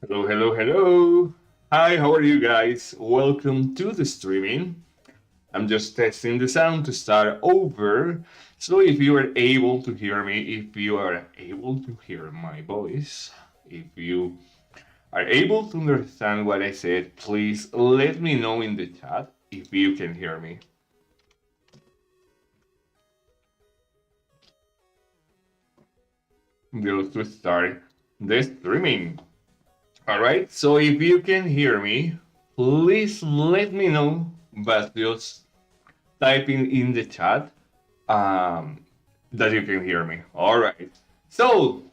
Hello, hello, hello. Hi, how are you guys? Welcome to the streaming. I'm just testing the sound to start over. So if you are able to hear me, if you are able to hear my voice, if you are able to understand what I said, please let me know in the chat if you can hear me. Just to start the streaming. Alright, so if you can hear me, please let me know, but just typing in the chat um, that you can hear me. All right. So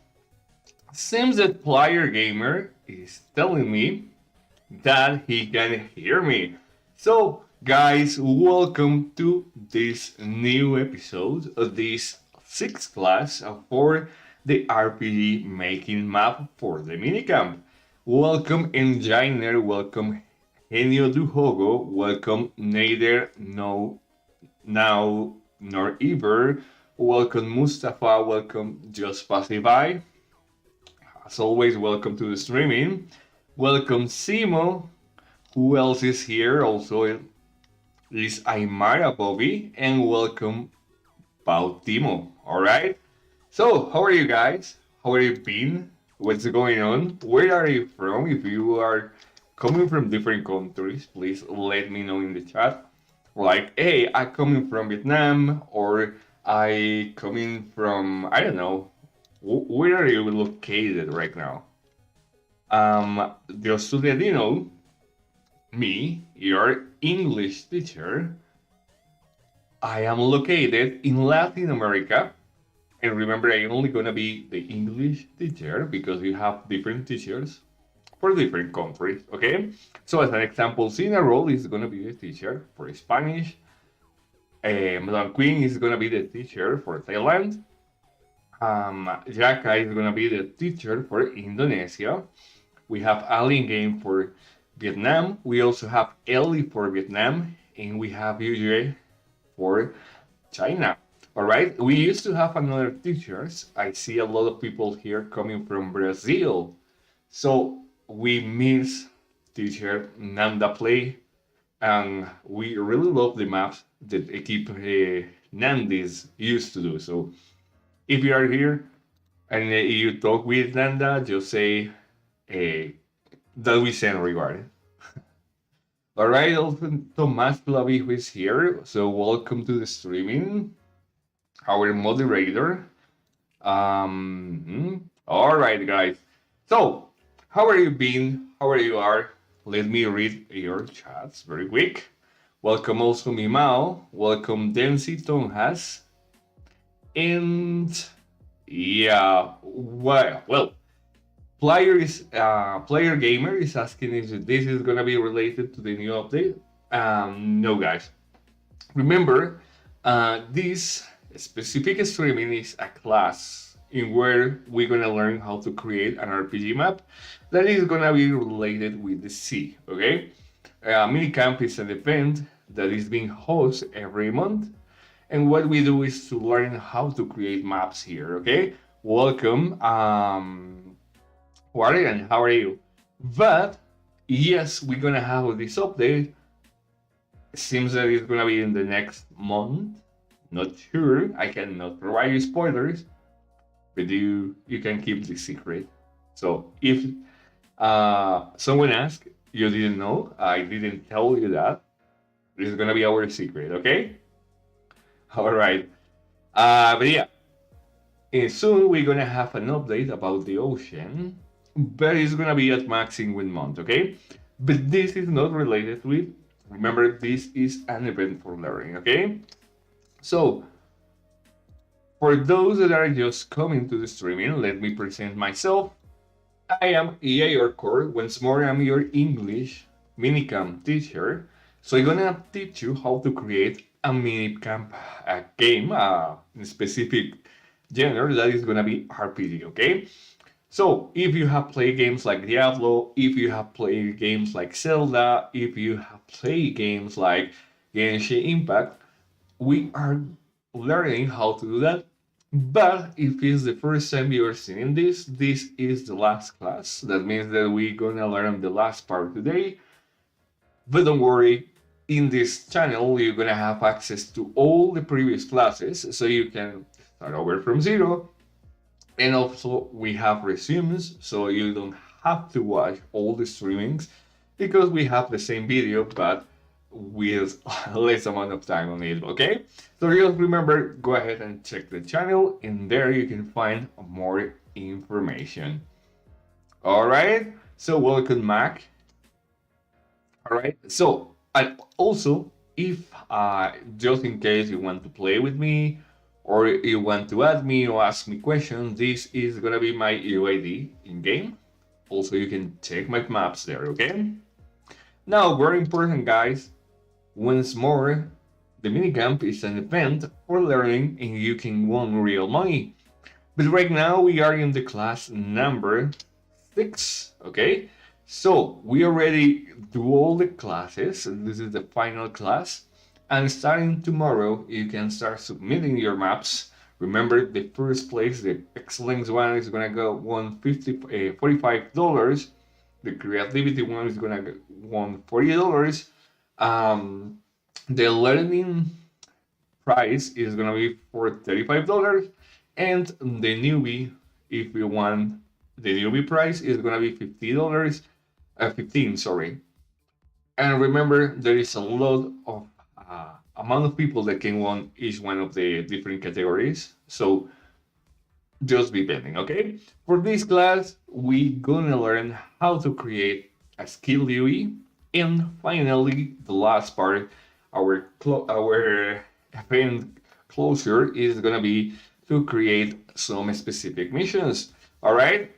seems that Player Gamer is telling me that he can hear me. So guys, welcome to this new episode of this sixth class for the RPG making map for the minicamp. Welcome Enginer, welcome Genio du Jogo, welcome Neither No Now Nor Ever, welcome Mustafa, welcome Just Passing By. As always, welcome to the streaming. Welcome Simo. Who else is here? Also is Aymara Bobby, and welcome Pau Timo. Alright? So, how are you guys? How are you been? What's going on? Where are you from? If you are coming from different countries, please let me know in the chat. Like, hey, I coming from Vietnam, or I coming from, I don't know, where are you located right now? Just to let you know, me, your English teacher, I am located in Latin America. And remember, I'm only gonna be the English teacher because we have different teachers for different countries, okay? So as an example, Sina Roll is gonna be the teacher for Spanish. Madame Queen is gonna be the teacher for Thailand. Jaka is gonna be the teacher for Indonesia. We have Alien Game for Vietnam. We also have Ellie for Vietnam, and we have Yuje for China. All right. We used to have another teachers. I see a lot of people here coming from Brazil. So we miss teacher Nanda Play, and we really love the maps that Equipe Nandis used to do. So if you are here and you talk with Nanda, just say that we send regard. All right, also Tomas Clavijo is here, so welcome to the streaming, our moderator. All right, guys. So, how are you been? How are you are? Let me read your chats very quick. Welcome also Mimao. Welcome Densi Tonhas. And yeah, well, Player Gamer is asking if this is gonna be related to the new update. No, guys. Remember, this specific streaming is a class in where we're gonna learn how to create an RPG map that is gonna be related with the sea. Okay, Minicamp is an event that is being hosted every month, and what we do is to learn how to create maps here. Okay, welcome. Warren, how are you? But yes, we're gonna have this update. It seems that it's gonna be in the next month. Not sure. I cannot provide you spoilers, but you can keep the secret. So if someone asks, you didn't know, I didn't tell you that. This is gonna be our secret, okay? All right. But yeah, and soon we're gonna have an update about the ocean, but it's gonna be at max in 1 month, okay? But this is not related with. Remember, this is an event for learning, okay? So, for those that are just coming to the streaming, let me present myself. I am YeyoCore. Once more, I'm your English minicamp teacher. So I'm gonna teach you how to create a minicamp game, in specific genre that is gonna be RPG, okay? So if you have played games like Diablo, if you have played games like Zelda, if you have played games like Genshin Impact, we are learning how to do that But if it's the first time you're seeing this, this is the last class. That means that we're gonna learn the last part today. But don't worry, in this channel, you're gonna have access to all the previous classes, so you can start over from zero. And also, we have resumes, so you don't have to watch all the streamings because we have the same video, but with less amount of time on it, okay? So just remember, go ahead and check the channel, and there you can find more information. All right, so welcome, Mac. All right. So, and also, if just in case you want to play with me, or you want to add me or ask me questions, this is gonna be my UID in game. Also, you can check my maps there. Okay. Now, very important, guys. Once more, the minicamp is an event for learning, and you can win real money. But right now, we are in the class number 6. Okay. So we already do all the classes. This is the final class. And starting tomorrow, you can start submitting your maps. Remember, the first place, the excellence one, is gonna go $45. The creativity one is gonna go $40. The learning price is gonna be for $35, and the newbie, if you want, the newbie price is gonna be $50. 15, sorry. And remember, there is a lot of amount of people that can win each one of the different categories. So just be pending, okay? For this class, we gonna learn how to create a skill UE, and finally, the last part, our event closure is gonna be to create some specific missions. All right.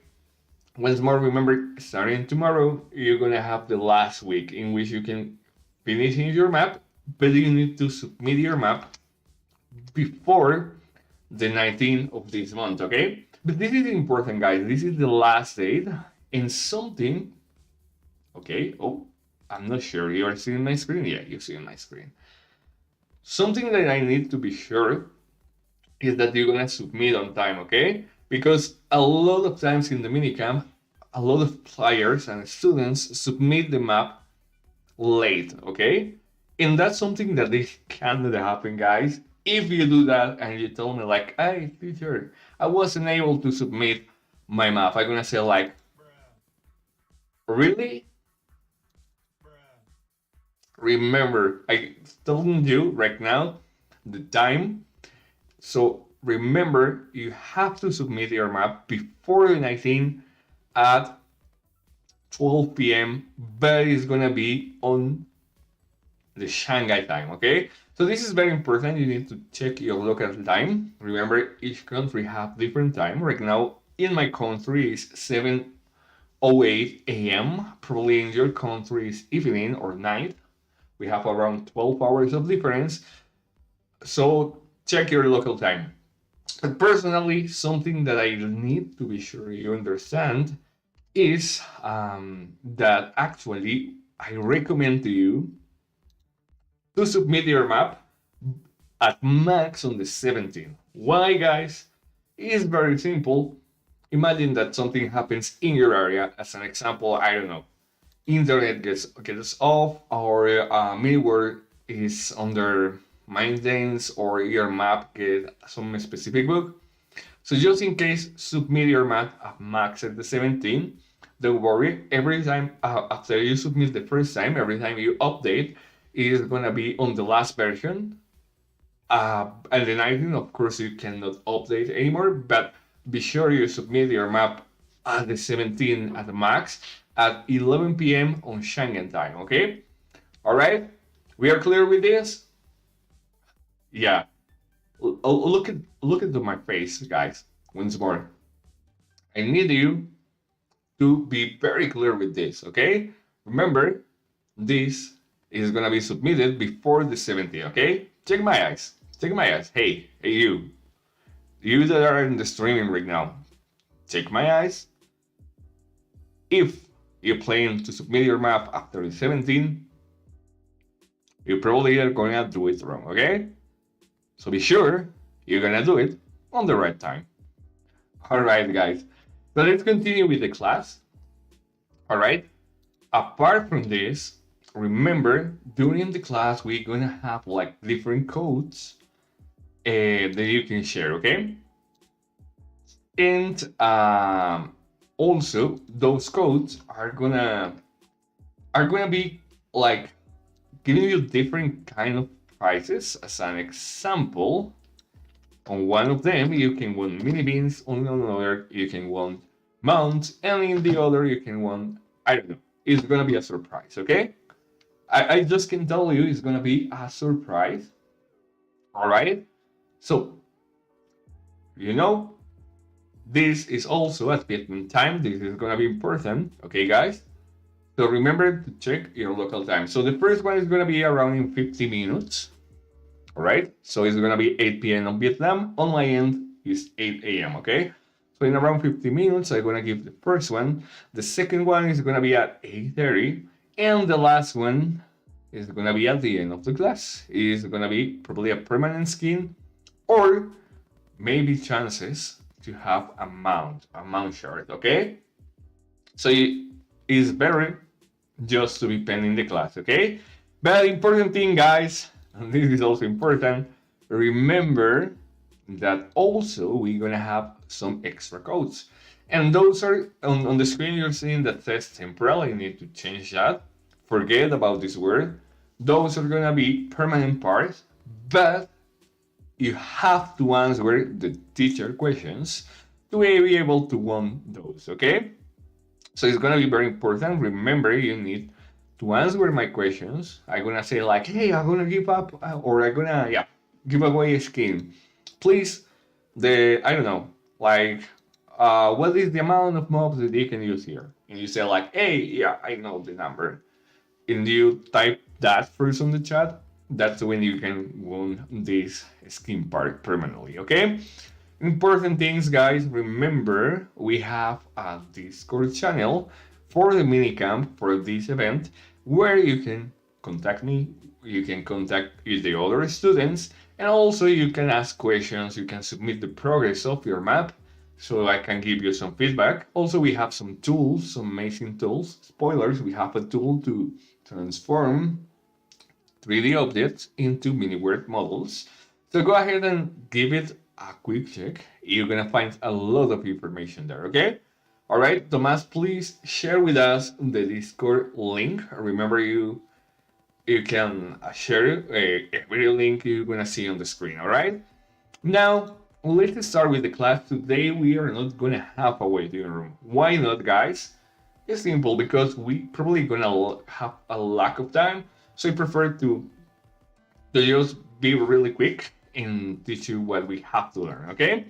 Once more, remember, starting tomorrow, you're gonna have the last week in which you can finish your map, but you need to submit your map before the 19th of this month, okay? But this is important, guys. This is the last date, and something, okay? Oh, I'm not sure. You are seeing my screen? Yeah, you're seeing my screen. Something that I need to be sure is that you're gonna submit on time, okay? Because a lot of times in the minicamp, a lot of players and students submit the map late, okay? And that's something that this cannot happen, guys. If you do that and you tell me like, hey, teacher, I wasn't able to submit my map, I'm gonna say like, really? Remember, I telling you right now the time. So remember, you have to submit your map before the 19th at 12 p.m., but it's gonna be on the Shanghai time, okay? So this is very important. You need to check your local time. Remember, each country have different time. Right now, in my country is 7:08 a.m. Probably in your country is evening or night. We have around 12 hours of difference. So check your local time. But personally, something that I need to be sure you understand is that actually I recommend to you to submit your map at max on the 17th. Why, guys? It's very simple. Imagine that something happens in your area. As an example, I don't know, internet gets off, or middleware is under maintenance, or your map get some specific bug. So just in case, submit your map at max at the 17. Don't worry, every time after you submit the first time, every time you update, it is gonna be on the last version. And the 19, of course, you cannot update anymore, but be sure you submit your map at the 17 at the max at 11 p.m. on Schengen time, okay? All right, we are clear with this? Yeah. Look into my face, guys. Once more, I need you to be very clear with this, okay? Remember, this is gonna be submitted before the 70th, okay? Check my eyes. Check my eyes. Hey, you that are in the streaming right now, check my eyes. If you plan to submit your map after the 17, you probably are gonna do it wrong, okay? So be sure you're gonna do it on the right time. All right, guys. So let's continue with the class. All right. Apart from this, remember during the class we're gonna have like different codes that you can share. Okay. And also those codes are gonna be like giving you different kind of prizes. As an example, on one of them you can win mini beans, on another you can win mounts, and in the other you can win, I don't know. It's gonna be a surprise, okay? I just can tell you it's gonna be a surprise. All right. So you know this is also a statement time. This is gonna be important, okay, guys? So remember to check your local time. So the first one is gonna be around in 50 minutes. All right. So it's gonna be 8 p.m. on Vietnam. On my end is 8 a.m. Okay. So in around 50 minutes, I'm gonna give the first one. The second one is gonna be at 8:30, and the last one is gonna be at the end of the class. It's gonna be probably a permanent skin, or maybe chances to have a mount shard. Okay. So it's better just to be pending the class. Okay. But important thing, guys, and this is also important. Remember that also we're gonna have some extra codes, and those are on the screen. You're seeing that says temporal. You need to change that. Forget about this word. Those are gonna be permanent parts, but you have to answer the teacher questions to be able to win those. Okay, so it's gonna be very important. Remember, you need to answer my questions. I'm gonna say like, hey, I'm gonna give up, or I'm gonna give away a skin. Please, I don't know, like, what is the amount of mobs that you can use here? And you say like, hey, yeah, I know the number. And you type that first on the chat. That's when you can win this skin part permanently. Okay. Important things, guys. Remember, we have a Discord channel for the minicamp for this event where you can contact me, you can contact the other students, and also you can ask questions, you can submit the progress of your map so I can give you some feedback. Also, we have some tools, some amazing tools. Spoilers, we have a tool to transform 3D objects into mini world models. So go ahead and give it a quick check. You're gonna find a lot of information there, okay? All right, Tomas, please share with us the Discord link. Remember, you can share every link you're gonna see on the screen. All right. Now let's start with the class. Today we are not gonna have a waiting room. Why not, guys? It's simple because we probably gonna have a lack of time. So I prefer to just be really quick and teach you what we have to learn. Okay.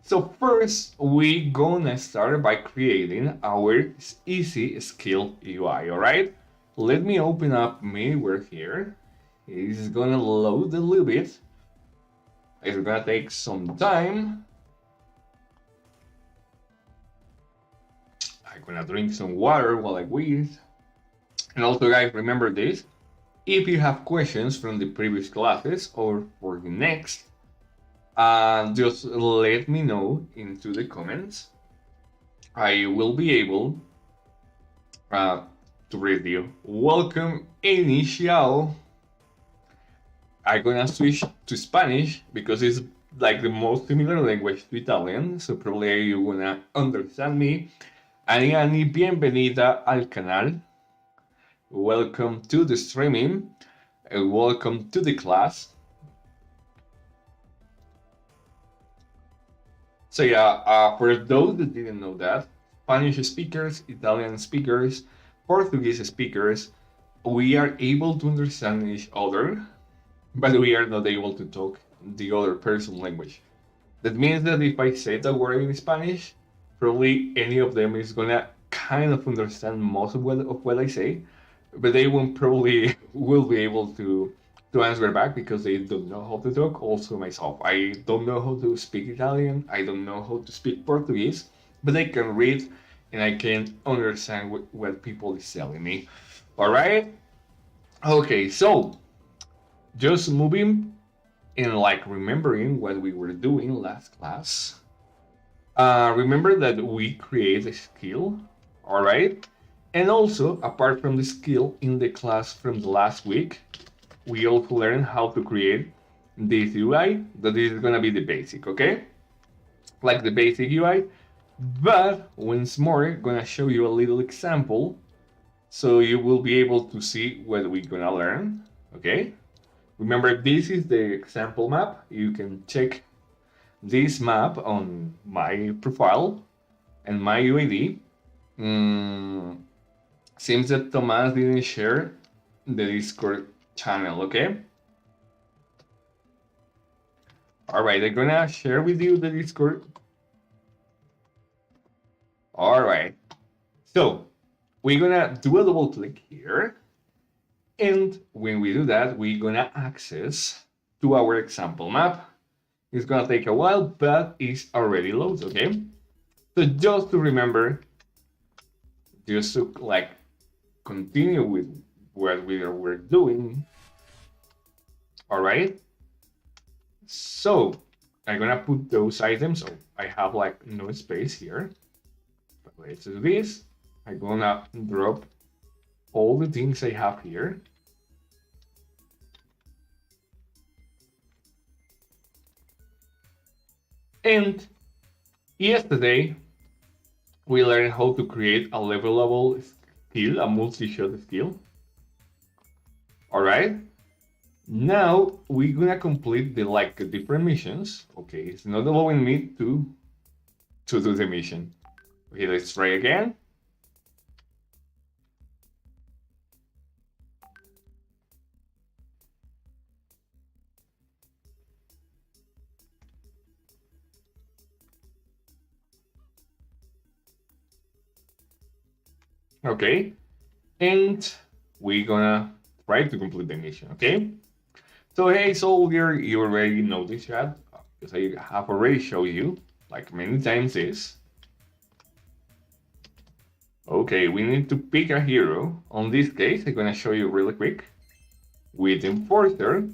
So first, we gonna start by creating our easy skill UI, all right? Let me open up Miware here. It's gonna load a little bit. It's gonna take some time. I'm gonna drink some water while I wait. And also, guys, remember this. If you have questions from the previous classes or for the next, just let me know into the comments. I will be able to read you. Welcome, Initial. I'm gonna switch to Spanish because it's like the most similar language to Italian, so probably you're gonna understand me. Ani, bienvenida al canal. Welcome to the streaming. Welcome to the class. So yeah, for those that didn't know that, Spanish speakers, Italian speakers, Portuguese speakers, we are able to understand each other, but we are not able to talk the other person's language. That means that if I say the word in Spanish, probably any of them is gonna kind of understand most of what I say, but they won't probably will be able to answer back because they don't know how to talk. Also myself, I don't know how to speak Italian, I don't know how to speak Portuguese, but I can read and I can understand what people is telling me. All right. Okay, so just moving and like remembering what we were doing last class, remember that we create a skill, all right? And also, apart from the skill in the class from the last week, we also learn how to create this UI, that is gonna be the basic, okay? Like the basic UI, but once more, gonna show you a little example so you will be able to see what we're gonna learn, okay? Remember, this is the example map. You can check this map on my profile and my UID. Seems that Tomas didn't share the Discord channel, okay? All right, I'm gonna share with you the Discord. All right, so we're gonna do a double click here. And when we do that, we're gonna access to our example map. It's gonna take a while, but it's already loaded, okay? So just to remember, just to like continue with what we're doing. All right. So I'm gonna put those items. So I have like no space here. But let's do this. I'm gonna drop all the things I have here. And yesterday we learned how to create a levelable skill, a multi-shot skill. All right. Now we're gonna complete the like different missions. Okay, it's not allowing me to do the mission. Okay, let's try again. Okay, and we're gonna try to complete the mission. Okay. So hey soldier, you already know this chat because I have already showed you like many times this. Okay, we need to pick a hero. On this case, I'm gonna show you really quick. With Enforcer,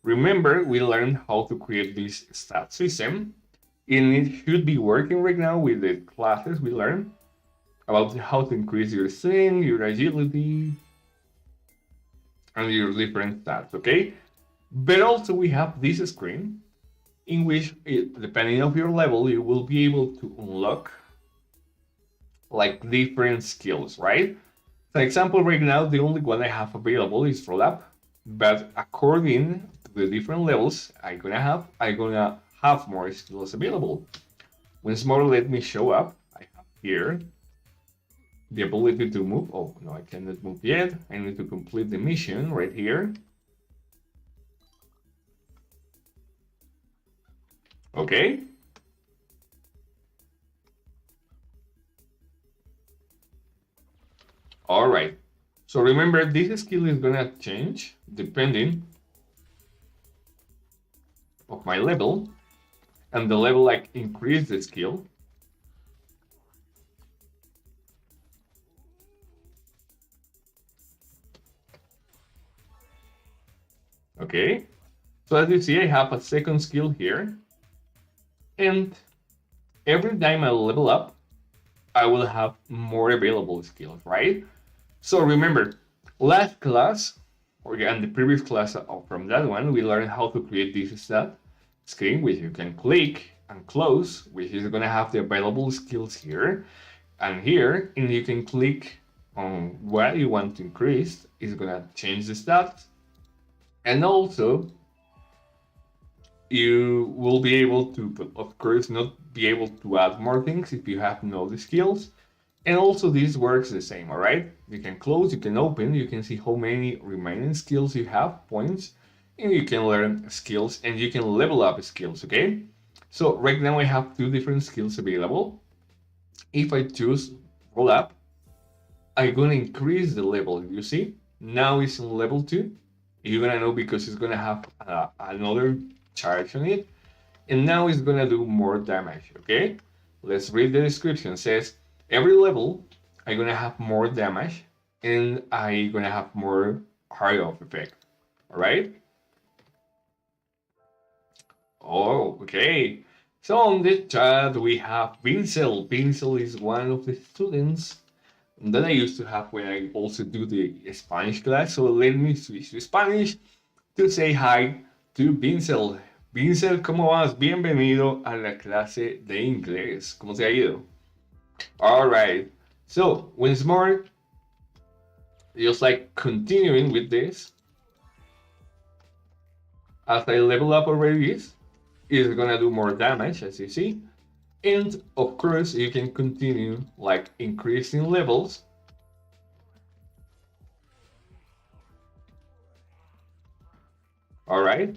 remember we learned how to create this stat system, and it should be working right now with the classes we learned about how to increase your strength, your agility, and your different stats, okay? But also we have this screen in which, depending on your level, you will be able to unlock like different skills, right? For example, right now, the only one I have available is roll up, but according to the different levels I'm gonna have more skills available. Once more, let me show up. I have here the ability to move. Oh, no, I cannot move yet. I need to complete the mission right here. Okay. All right. So remember, this skill is gonna change depending of my level, and the level like increase the skill. Okay. So as you see, I have a second skill here, and every time I level up, I will have more available skills, right? So remember, last class, or in the previous class from that one, we learned how to create this stat screen, which you can click and close, which is gonna have the available skills here and here, and you can click on what you want to increase. It's gonna change the stats, and also you will be able to, but of course, not be able to add more things if you have no the skills. And also this works the same, all right? You can close, you can open, you can see how many remaining skills you have, points, and you can learn skills and you can level up skills, okay? So right now I have two different skills available. If I choose roll up, I'm gonna increase the level, you see? Now it's on level 2. You're gonna know because it's gonna have another charge on it. And now it's gonna do more damage, okay? Let's read the description. It says, every level, I'm gonna have more damage and I'm gonna have more hard off effect, all right? Oh, okay. So on the chat we have Pincel. Pincel is one of the students that I used to have when I also do the Spanish class. So let me switch to Spanish to say hi to Pincel. Pincel, ¿cómo vas? Bienvenido a la clase de inglés. ¿Cómo te ha ido? All right. So once more, just like continuing with this, as I level up already is gonna do more damage, as you see. And of course, you can continue like increasing levels. All right.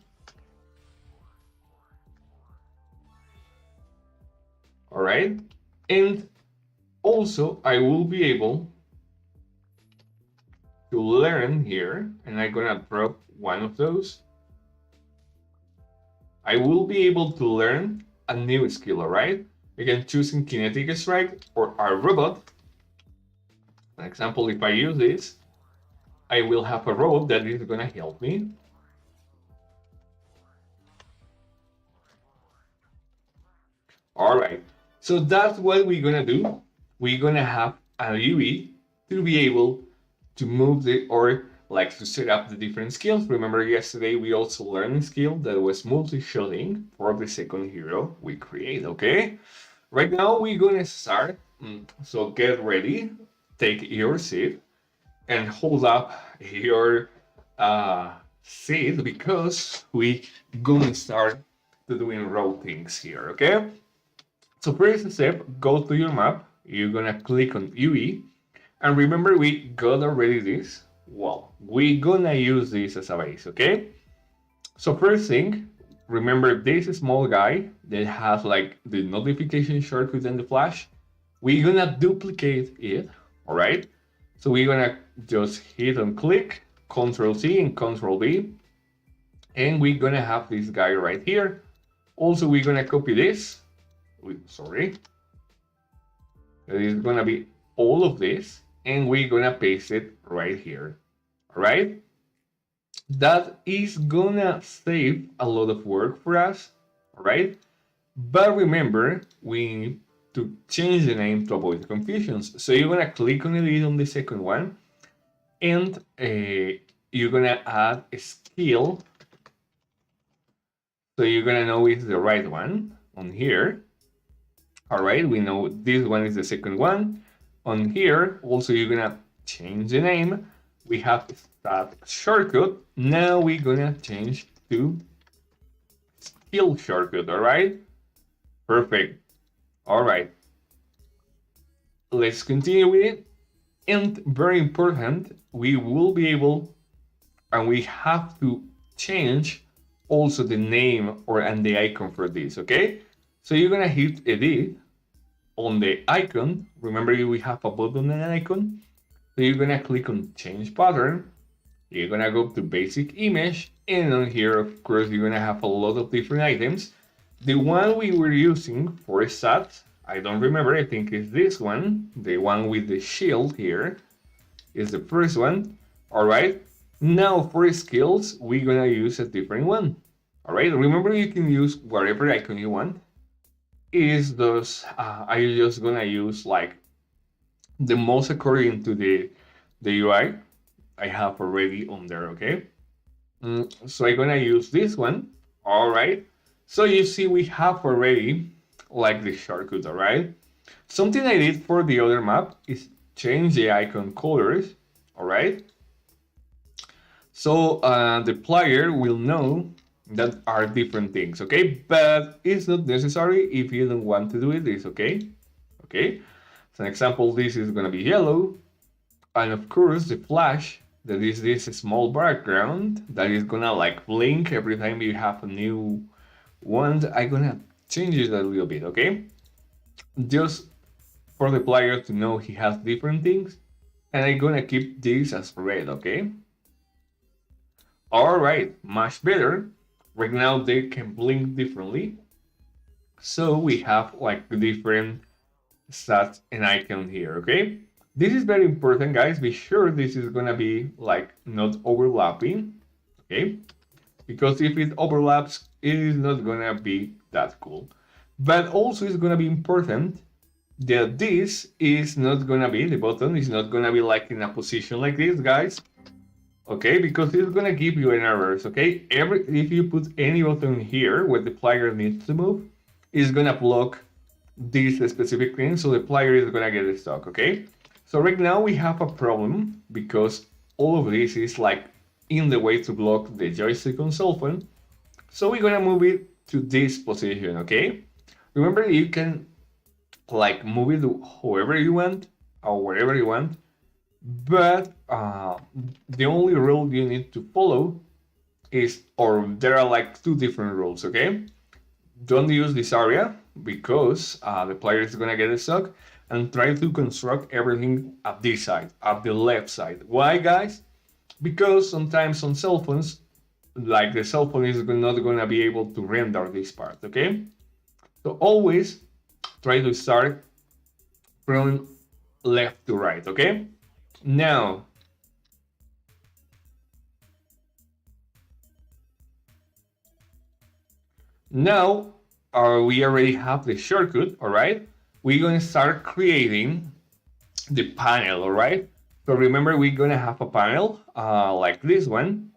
All right. And also, I will be able to learn here, and I'm gonna drop one of those. I will be able to learn a new skill, all right? Again, choosing kinetic strike or a robot. For example, if I use this, I will have a robot that is gonna help me. All right, so that's what we're gonna do. We're gonna have a UE to be able to move the, or like to set up the different skills. Remember yesterday we also learned a skill that was multi-shooting for the second hero we create, okay? Right now we're gonna start, so get ready, take your seat, and hold up your seat because we gonna start to doing raw things here, okay? So first step, go to your map, you're gonna click on UE, and remember we got already this. Well, we're gonna use this as a base, okay? So first thing, remember this small guy that has like the notification shortcut and the flash. We're gonna duplicate it, all right? So we're gonna just hit and click, Control C and Control V, and we're gonna have this guy right here. Also, we're gonna copy this. Sorry. It is gonna be all of this, and we're gonna paste it right here. All right? That is gonna save a lot of work for us, all right? But remember, we need to change the name to avoid confusions. So you're gonna click on it on the second one, and you're gonna add a skill. So you're gonna know it's the right one on here. All right, we know this one is the second one. On here, also you're gonna change the name. We have that shortcut. Now we're gonna change to skill shortcut, all right? Perfect. All right. Let's continue with it. And very important, we will be able, and we have to change also the name or and the icon for this, okay? So you're gonna hit edit on the icon. Remember we have a button and an icon. So you're gonna click on change pattern. You're gonna go to basic image, and on here, of course, you're gonna have a lot of different items. The one we were using for stats, I don't remember, I think it's this one. The one with the shield here is the first one. All right. Now for skills, we're gonna use a different one. All right. Remember, you can use whatever icon you want. Is those I'm just gonna use like the most according to the UI I have already on there. Okay. So I'm gonna use this one. All right. So you see we have already like the shortcut. All right. Something I did for the other map is change the icon colors. All right. So the player will know that are different things, okay? But it's not necessary if you don't want to do it, it's okay. Okay, so an example, this is gonna be yellow. And of course the flash, that is this small background that is gonna like blink every time you have a new one. I'm gonna change it a little bit, okay? Just for the player to know he has different things. And I'm gonna keep this as red, okay? All right, much better. Right now they can blink differently. So we have like different stats and icon here, okay? This is very important, guys. Be sure this is gonna be like not overlapping, okay? because if it overlaps, it is not gonna be that cool. But also it's gonna be important that this is not gonna be, the button is not gonna be like in a position like this, guys. Okay, because it's gonna give you an errors, okay? If you put any button here where the player needs to move, it's gonna block this specific thing, so the player is gonna get stuck, okay? So right now we have a problem because all of this is like in the way to block the joystick on cell phone. So we're gonna move it to this position, okay? Remember, you can like move it however you want or wherever you want, but the only rule you need to follow is, or there are like two different rules, okay? Don't use this area because the player is gonna get stuck, and try to construct everything at this side, at the left side. Why, guys? Because sometimes on cell phones, like the cell phone is not gonna be able to render this part, okay? So always try to start from left to right, okay? Now, we already have the shortcut, all right? We're gonna start creating the panel, all right? So remember, we're gonna have a panel like this one,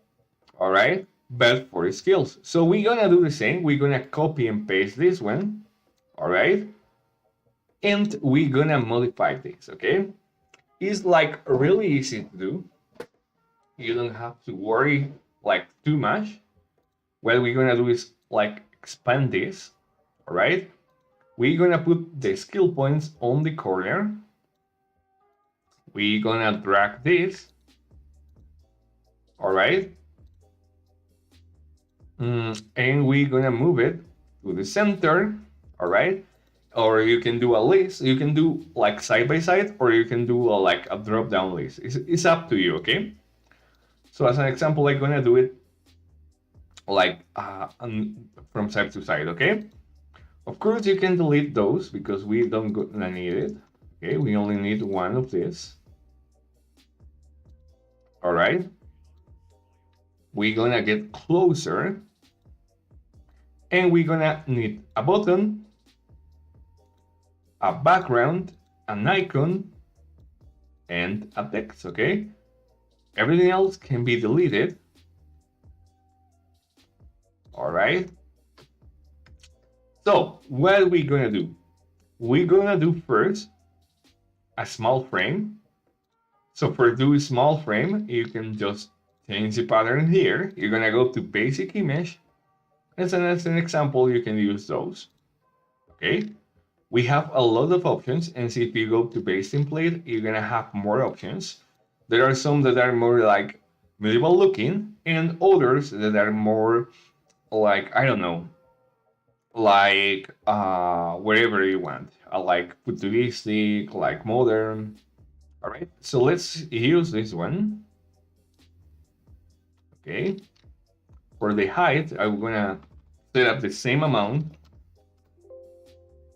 all right? But for skills. So we're gonna do the same. We're gonna copy and paste this one, all right? And we're gonna modify this, okay? It's like really easy to do. You don't have to worry like too much. What we're gonna do is like expand this, all right? We're gonna put the skill points on the corner. We're gonna drag this, all right? And we're gonna move it to the center, all right? Or you can do a list, you can do like side by side, or you can do like a drop down list. It's up to you, okay? So as an example, I'm gonna do it like from side to side, okay? Of course, you can delete those because we don't gonna need it. Okay, we only need one of this. All right. We're gonna get closer, and we're gonna need a button, a background, an icon, and a text, okay? Everything else can be deleted. All right. So what are we gonna do? We're gonna do first a small frame. So for do small frame, you can just change the pattern here. You're gonna go to basic image. As an example, you can use those. Okay. We have a lot of options, and see if you go to base template, you're gonna have more options. There are some that are more like medieval looking, and others that are more like, I don't know, like wherever you want, like futuristic, like modern. All right, so let's use this one. Okay, for the height, I'm gonna set up the same amount.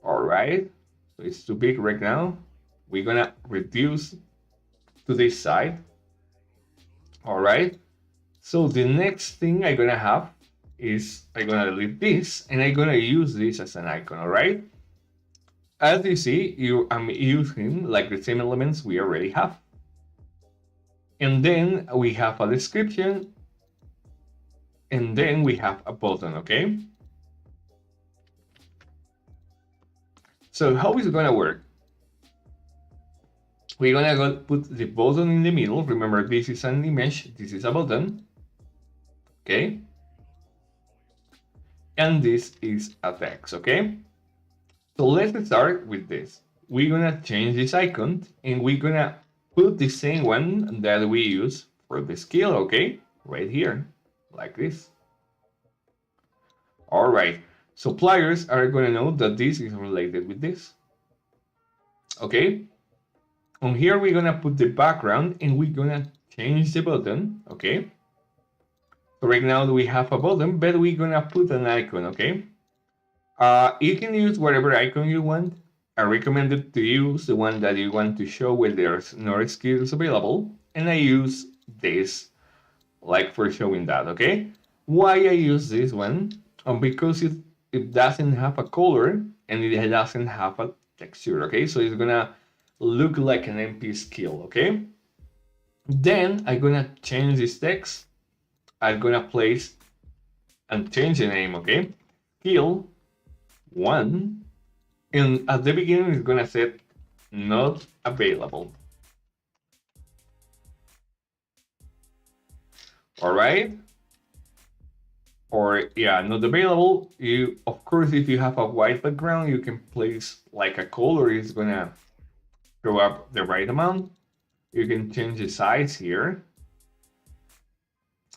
All right, so it's too big right now. We're gonna reduce to this side. All right, so the next thing I'm gonna have is I'm gonna delete this, and I'm gonna use this as an icon, all right? As you see, I'm using like the same elements we already have. And then we have a description, and then we have a button, okay? So how is it gonna work? We're gonna go put the button in the middle. Remember, this is an image, this is a button, okay? And this is a text, okay? So let's start with this. We're gonna change this icon, and we're gonna put the same one that we use for the skill, okay? Right here, like this. All right, so players are gonna know that this is related with this. Okay, on here we're gonna put the background, and we're gonna change the button, okay? So right now we have a button, but we're gonna put an icon, okay? You can use whatever icon you want. I recommend it to use the one that you want to show when there's no skills available, and I use this like for showing that, okay? Why I use this one? Because it doesn't have a color and it doesn't have a texture, okay? So it's gonna look like an empty skill, okay? Then I'm gonna change this text. I'm gonna place and change the name, okay? Skill 1. And at the beginning, it's gonna say not available. All right? Or yeah, not available. You, of course, if you have a white background, you can place like a color. It's gonna throw up the right amount. You can change the size here.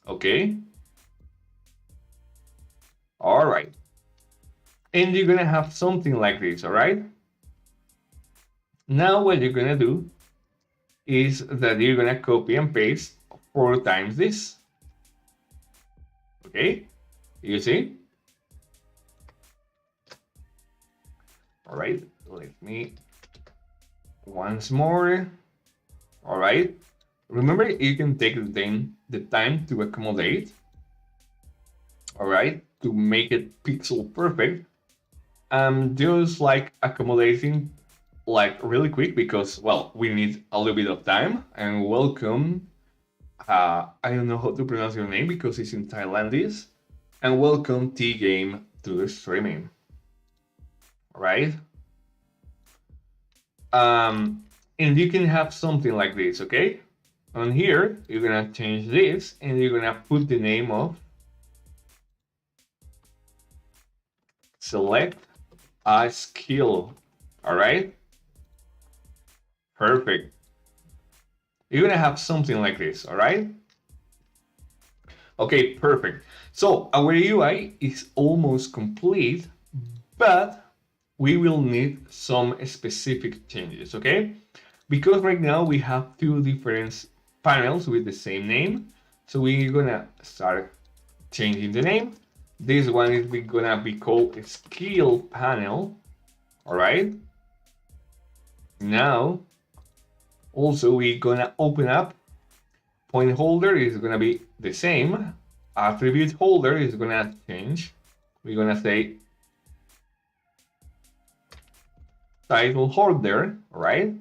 Okay. All right. And you're gonna have something like this. All right. Now what you're gonna do is that you're gonna copy and paste 4 times this. Okay. You see? All right. Let me once more. All right. Remember, you can take the time to accommodate. All right, to make it pixel perfect. Just like accommodating like really quick because well, we need a little bit of time. And welcome. I don't know how to pronounce your name because it's in Thailandese. And welcome T Game to the streaming. All right. And you can have something like this, okay? On here, you're gonna change this and you're gonna put the name of select a skill. All right. Perfect. You're gonna have something like this. All right. Okay, perfect. So our UI is almost complete, but we will need some specific changes, okay? Because right now we have 2 different panels with the same name. So we're gonna start changing the name. This one is gonna be called skill panel. All right. Now, also we're gonna open up. Point holder is gonna be the same. Attribute holder is gonna change. We're gonna say title holder, right?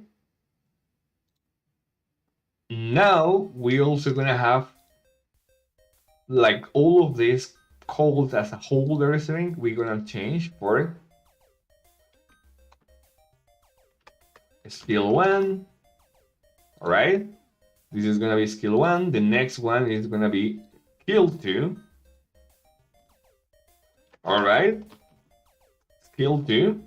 Now we also gonna have like all of this called as a holder string. We're gonna change for skill 1. All right. This is gonna be skill 1. The next one is gonna be skill 2. All right. Skill 2.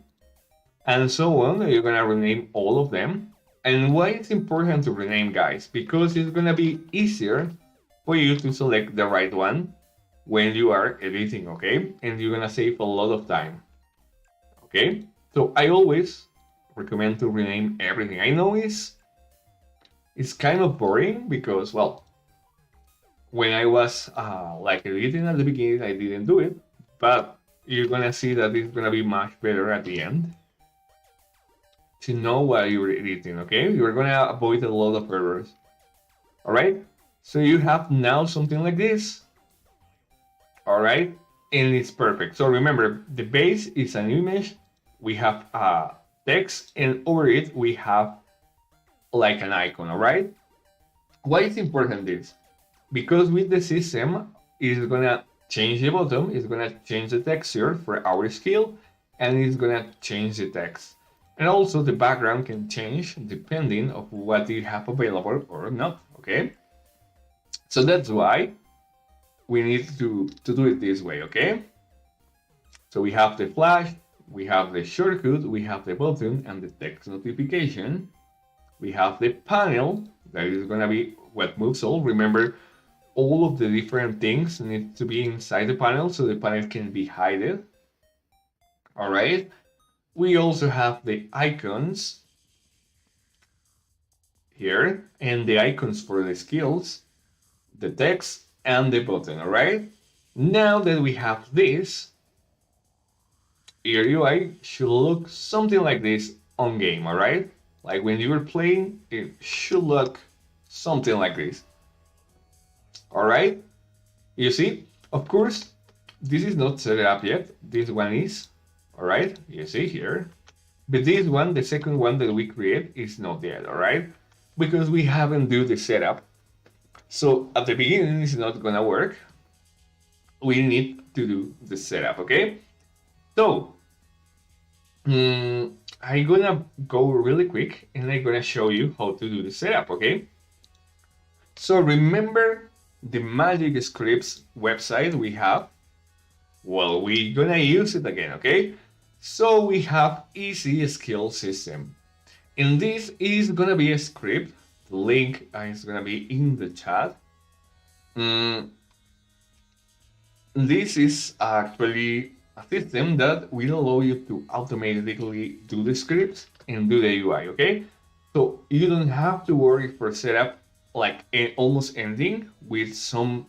And so on. You're gonna rename all of them. And why it's important to rename, guys? Because it's gonna be easier for you to select the right one when you are editing, okay? And you're gonna save a lot of time, okay? So I always recommend to rename everything. I know it's kind of boring because, well, when I was like editing at the beginning, I didn't do it, but you're gonna see that it's gonna be much better at the end to know what you're editing, okay? You're gonna avoid a lot of errors. All right, so you have now something like this. All right, and it's perfect. So remember, the base is an image. We have text, and over it we have like an icon. All right. Why it's important this? Because with the system, it's gonna change the bottom. It's gonna change the texture for our skill, and it's gonna change the text. And also the background can change depending of what you have available or not. Okay. So that's why we need to do it this way, okay? So we have the flash, we have the shortcut, we have the button and the text notification. We have the panel, that is gonna be what moves all. Remember, all of the different things need to be inside the panel so the panel can be hidden. All right. We also have the icons here and the icons for the skills, the text, and the button. All right. Now that we have this, your UI should look something like this on game. All right. Like when you were playing, it should look something like this. All right. You see? Of course, this is not set up yet. This one is, all right, you see here. But this one, the second one that we create, is not yet, all right? Because we haven't do the setup. So at the beginning, it's not gonna work. We need to do the setup, okay? So, I'm gonna go really quick and I'm gonna show you how to do the setup, okay? So remember the Magic Scripts website we have? Well, we're gonna use it again, okay? So we have easy skill system. And this is gonna be a script. The link is gonna be in the chat. This is actually a system that will allow you to automatically do the scripts and do the UI, okay? So you don't have to worry for setup like almost ending with some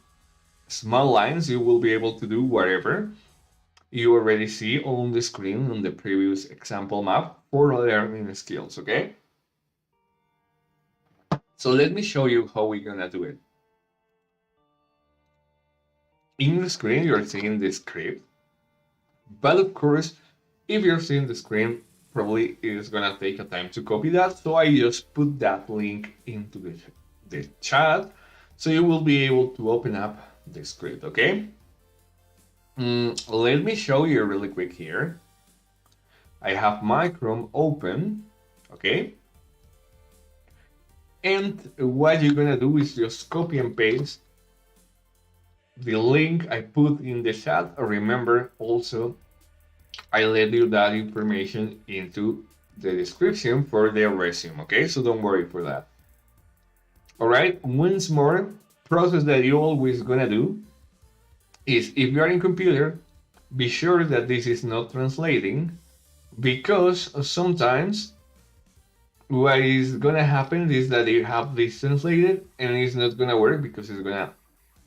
small lines. You will be able to do whatever you already see on the screen on the previous example map for learning skills, okay? So let me show you how we're gonna do it. In the screen, you're seeing the script, but of course, if you're seeing the screen, probably it's gonna take a time to copy that, so I just put that link into the chat, so you will be able to open up the script, okay? Let me show you really quick here. I have my Chrome open, okay? And what you're gonna do is just copy and paste the link I put in the chat. Remember also, I let you that information into the description for the resume, okay? So don't worry for that. All right, once more, process that you always gonna do is if you are in computer, be sure that this is not translating, because sometimes what is gonna happen is that you have this translated and it's not gonna work because it's gonna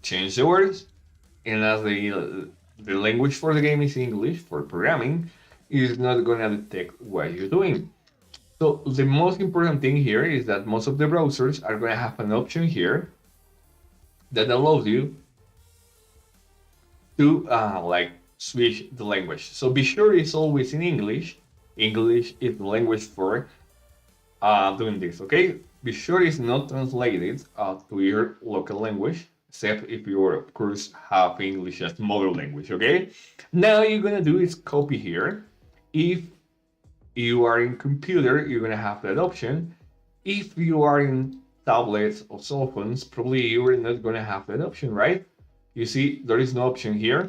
change the words, and as the language for the game is English for programming, it's not gonna detect what you're doing. So the most important thing here is that most of the browsers are gonna have an option here that allows you to like switch the language. So be sure it's always in English. English is the language for doing this, okay? Be sure it's not translated to your local language, except if you, of course, have English as mother language, okay? Now you're gonna do is copy here. If you are in computer, you're gonna have that option. If you are in tablets or cell phones, probably you are not gonna have that option, right? You see, there is no option here.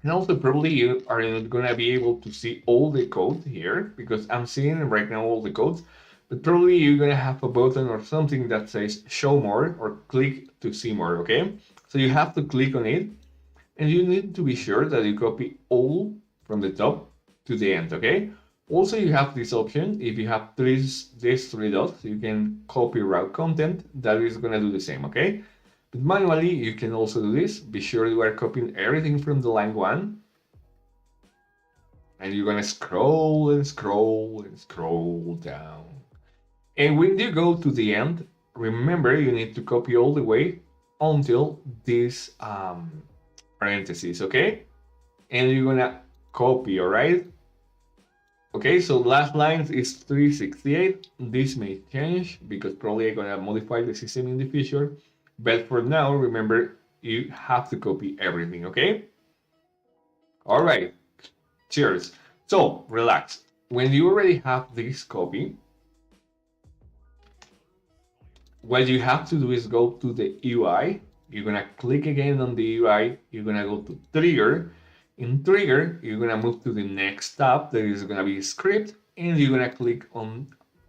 And also probably you are not gonna be able to see all the code here because I'm seeing right now all the codes, but probably you're gonna have a button or something that says show more or click to see more, okay? So you have to click on it and you need to be sure that you copy all from the top to the end, okay? Also, you have this option. If you have these three dots, you can copy route content. That is gonna do the same, okay? But manually, you can also do this. Be sure you are copying everything from the line 1. And you're gonna scroll and scroll and scroll down. And when you go to the end, remember you need to copy all the way until this parentheses, okay? And you're gonna copy, all right? Okay, so last line is 368. This may change because probably I'm gonna modify the system in the future. But for now, remember, you have to copy everything, okay? All right, cheers. So, relax. When you already have this copy, what you have to do is go to the UI. You're gonna click again on the UI. You're gonna go to Trigger. In Trigger, you're gonna move to the next tab. That is gonna be Script, and you're gonna click on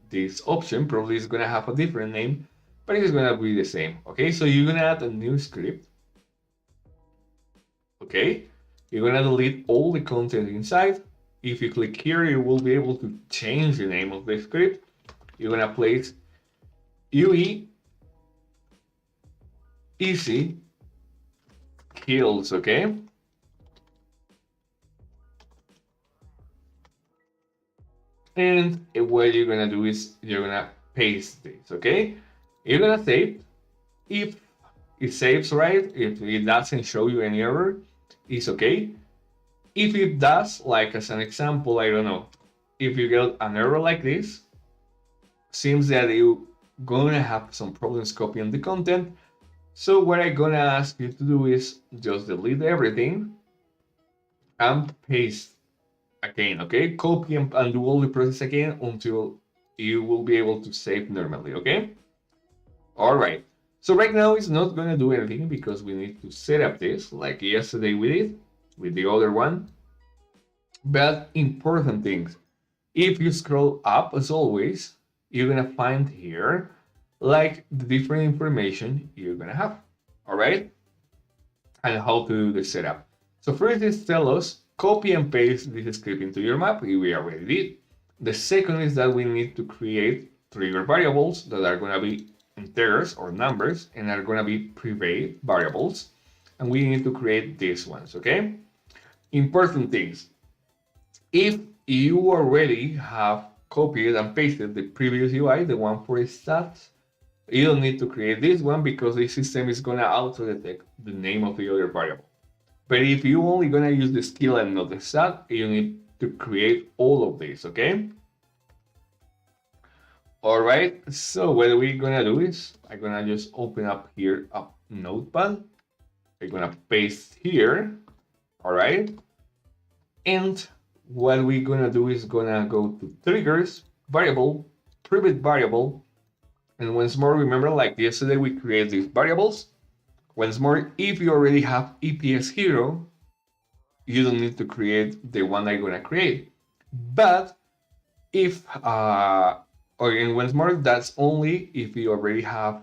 this option. Probably it's gonna have a different name, but it's gonna be the same. Okay, so you're gonna add a new script. Okay, you're gonna delete all the content inside. If you click here, you will be able to change the name of the script. You're gonna place UE easy kills, okay? And what you're gonna do is you're gonna paste this, okay? You're gonna save. If it saves, right? If it doesn't show you any error, it's okay. If it does, like as an example, I don't know, if you get an error like this, seems that you're gonna have some problems copying the content. So what I'm gonna ask you to do is just delete everything and paste again, okay? Copy and do all the process again until you will be able to save normally, okay? All right. So right now it's not gonna do anything because we need to set up this like yesterday we did with the other one. But important things, if you scroll up as always, you're gonna find here like the different information you're gonna have, all right? And how to do the setup. So first is tell us copy and paste this script into your map. We already did. The second is that we need to create trigger variables that are gonna be integers or numbers and are gonna be private variables. And we need to create these ones, okay? Important things. If you already have copied and pasted the previous UI, the one for stats, you don't need to create this one because the system is gonna auto-detect the name of the other variable. But if you're only gonna use the skill and not the stat, you need to create all of these, okay? All right, so what we're gonna do is, I'm gonna just open up here a notepad. I'm gonna paste here, all right? And what we're gonna do is gonna go to triggers, variable, private variable, and once more, remember like yesterday we created these variables. Once more, if you already have EPS hero, you don't need to create the one I'm gonna create. But if, again, once more, that's only if you already have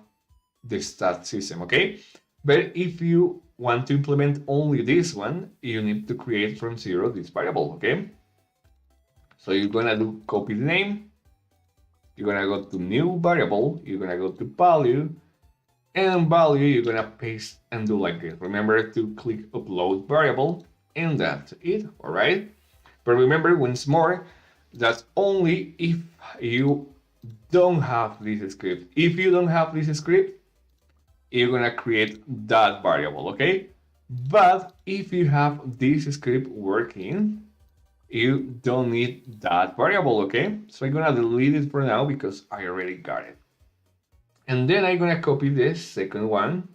the stat system, okay? But if you want to implement only this one, you need to create from zero this variable, okay? So you're gonna do copy the name, you're gonna go to new variable, you're gonna go to value, and value you're gonna paste and do like this. Remember to click upload variable, and that's it, all right? But remember once more, that's only if you don't have this script. If you don't have this script, you're gonna create that variable, okay? But if you have this script working, you don't need that variable, okay? So I'm gonna delete it for now because I already got it. And then I'm gonna copy this second one.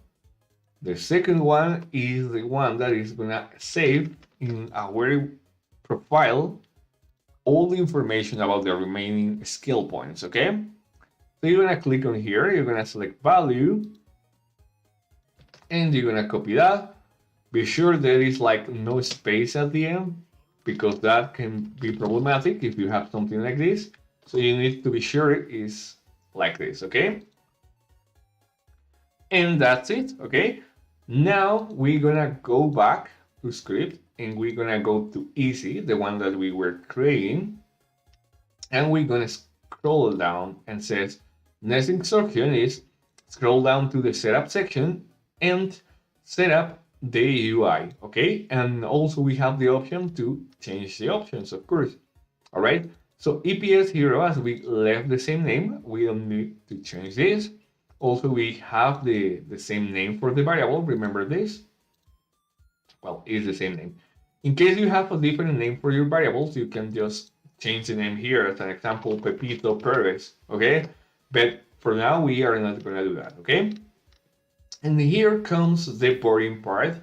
The second one is the one that is gonna save in our profile all the information about the remaining skill points, okay? So you're gonna click on here, you're gonna select value, and you're gonna copy that. Be sure there is like no space at the end because that can be problematic if you have something like this. So you need to be sure it is like this, okay? And that's it, okay? Now we're gonna go back to script and we're gonna go to easy, the one that we were creating. And we're gonna scroll down and says, next instruction is scroll down to the setup section and set up the UI, okay? And also we have the option to change the options, of course, all right? So EPS hero, as we left the same name, we don't need to change this. Also, we have the same name for the variable, remember this? Well, it's the same name. In case you have a different name for your variables, you can just change the name here, as an example, Pepito Perez, okay? But for now, we are not gonna do that, okay? And here comes the boring part,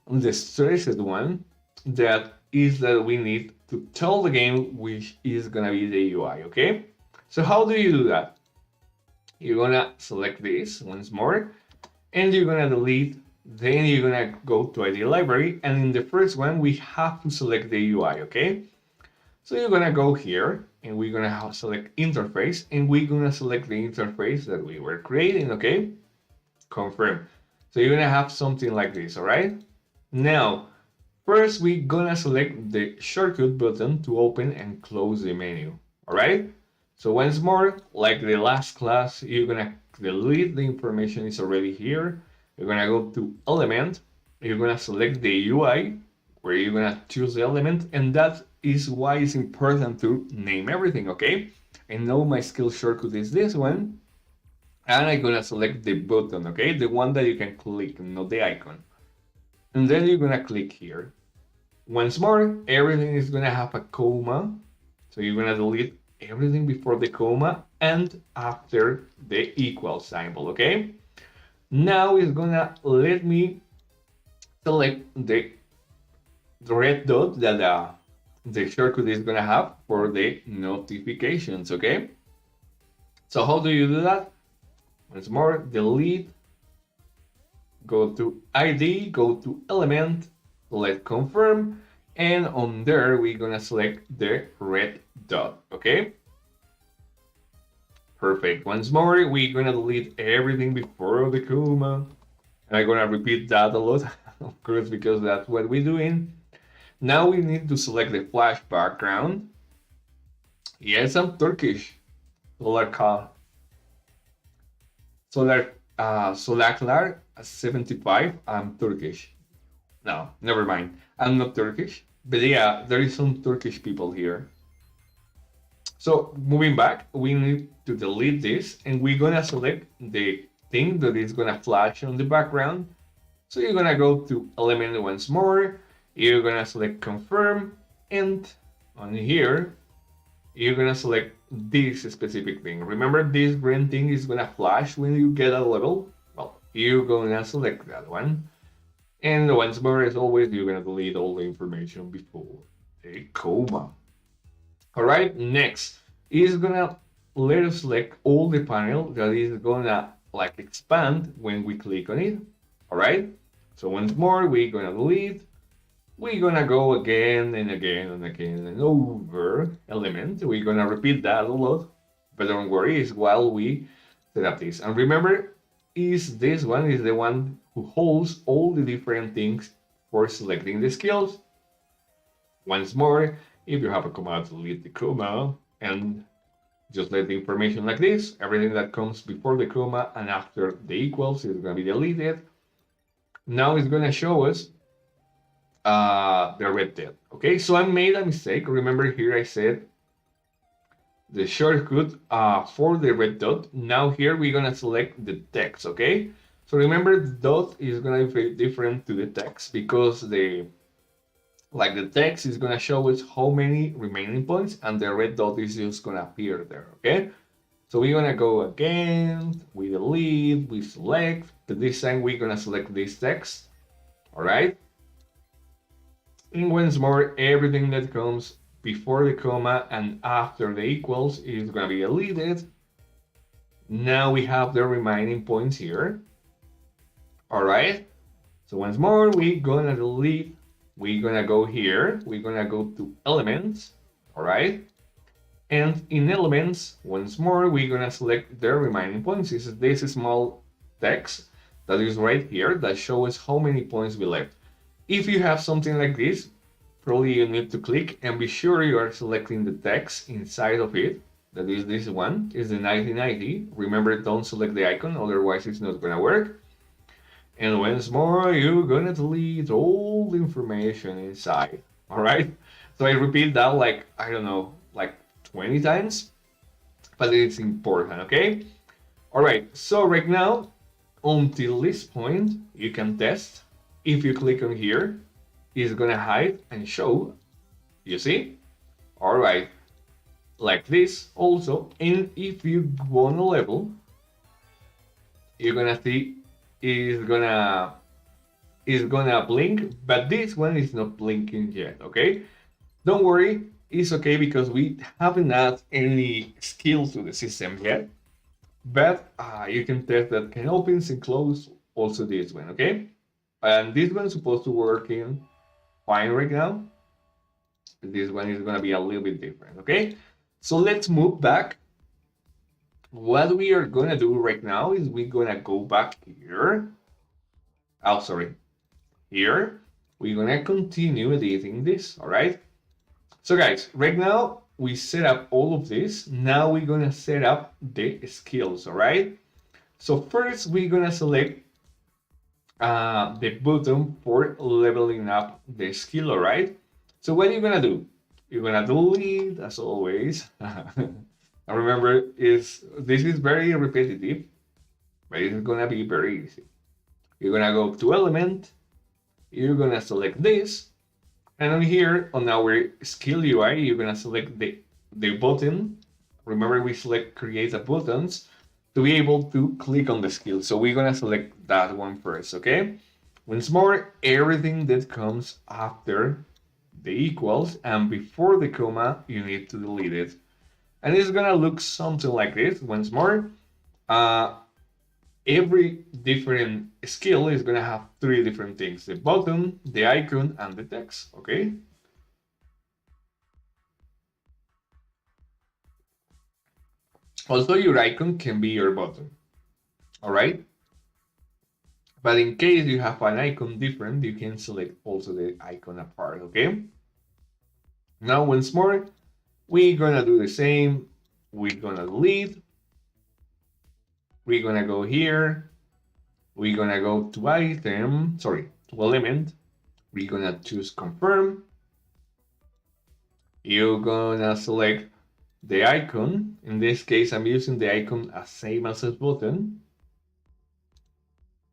the stressed one, that is that we need to tell the game which is gonna be the UI, okay? So how do you do that? You're gonna select this once more, and you're gonna delete, then you're gonna go to ID library, and in the first one, we have to select the UI, okay? So you're gonna go here, and we're gonna select interface, and we're gonna select the interface that we were creating, okay? Confirm. So you're gonna have something like this, all right? Now, first we're gonna select the shortcut button to open and close the menu, all right? So once more, like the last class, you're gonna delete the information is already here. You're gonna go to element, you're gonna select the UI, where you're gonna choose the element, and that is why it's important to name everything, okay? I know my skill shortcut is this one, And I'm gonna select the button, okay? The one that you can click, not the icon. And then you're gonna click here. Once more, everything is gonna have a comma. So you're gonna delete everything before the comma and after the equal symbol, okay? Now it's gonna let me select the red dot that the shortcut is gonna have for the notifications, okay? So how do you do that? Once more, delete, go to ID, go to element, select confirm, and on there we're gonna select the red dot, okay? Perfect. Once more, we're gonna delete everything before the comma. And I'm gonna repeat that a lot, of course, because that's what we're doing. Now we need to select the flash background. Yes, I'm Turkish. Solar Solaklar 75. I'm Turkish. No, never mind. I'm not Turkish. But yeah, there is some Turkish people here. So moving back, we need to delete this and we're gonna select the thing that is gonna flash on the background. So you're gonna go to element once more, you're gonna select confirm, and on here, you're gonna select this specific thing. Remember this green thing is gonna flash when you get a level? Well, you're gonna select that one. And once more, as always, you're gonna delete all the information before the comma. All right, next is gonna let us select all the panel that is gonna like expand when we click on it. All right, so once more, we're gonna delete. We're gonna go again and again and again and over element. We're gonna repeat that a lot, but don't worry, it's while we set up this. And remember, is this one is the one who holds all the different things for selecting the skills. Once more, if you have a comma, delete the comma and just let the information like this. Everything that comes before the comma and after the equals is going to be deleted. Now it's going to show us the red dot. Okay, so I made a mistake. Remember here I said the shortcut for the red dot. Now here we're going to select the text. Okay, so remember the dot is going to be different to the text because the text is gonna show us how many remaining points and the red dot is just gonna appear there, okay? So we're gonna go again, we delete, we select, but this time we're gonna select this text, all right? And once more, everything that comes before the comma and after the equals is gonna be deleted. Now we have the remaining points here, all right? So once more, we're gonna delete. We're gonna go here, we're gonna go to elements, all right? And in elements, once more, we're gonna select the remaining points. This is small text that is right here that shows how many points we left. If you have something like this, probably you need to click and be sure you are selecting the text inside of it. That is this one, is the 1990. Remember, don't select the icon, otherwise it's not gonna work. And once more, you're gonna delete all the information inside. All right. So I repeat that like, I don't know, like 20 times, but it's important. Okay. All right. So right now, until this point, you can test. If you click on here, it's gonna hide and show. You see? All right. Like this also. And if you go on a level, you're gonna see is gonna blink, but this one is not blinking yet, okay? Don't worry, it's okay because we haven't added any skills to the system yet, but you can test that can open and close also this one, okay? And this one's supposed to work in fine right now. This one is gonna be a little bit different, okay? So let's move back. What we are gonna do right now is we're gonna go back here. Oh, sorry. Here, we're gonna continue editing this, all right? So guys, right now we set up all of this. Now we're gonna set up the skills, all right? So first we're gonna select the button for leveling up the skill, all right? So what are you gonna do? You're gonna delete, as always. Remember, this is very repetitive. but it's gonna be very easy. You're gonna go to element, you're gonna select this, and on here on our skill UI, you're gonna select the button. Remember, we select create a buttons to be able to click on the skill. So we're gonna select that one first, okay? Once more, everything that comes after the equals and before the comma, you need to delete it. And it's gonna look something like this. Once more, every different skill is gonna have three different things: the button, the icon, and the text, okay? Also, your icon can be your button, all right? But in case you have an icon different, you can select also the icon apart, okay? Now, once more, we're gonna do the same. We're gonna delete. We're gonna go here. We're gonna go to to element. We're gonna choose confirm. You're gonna select the icon. In this case, I'm using the icon as same as this button.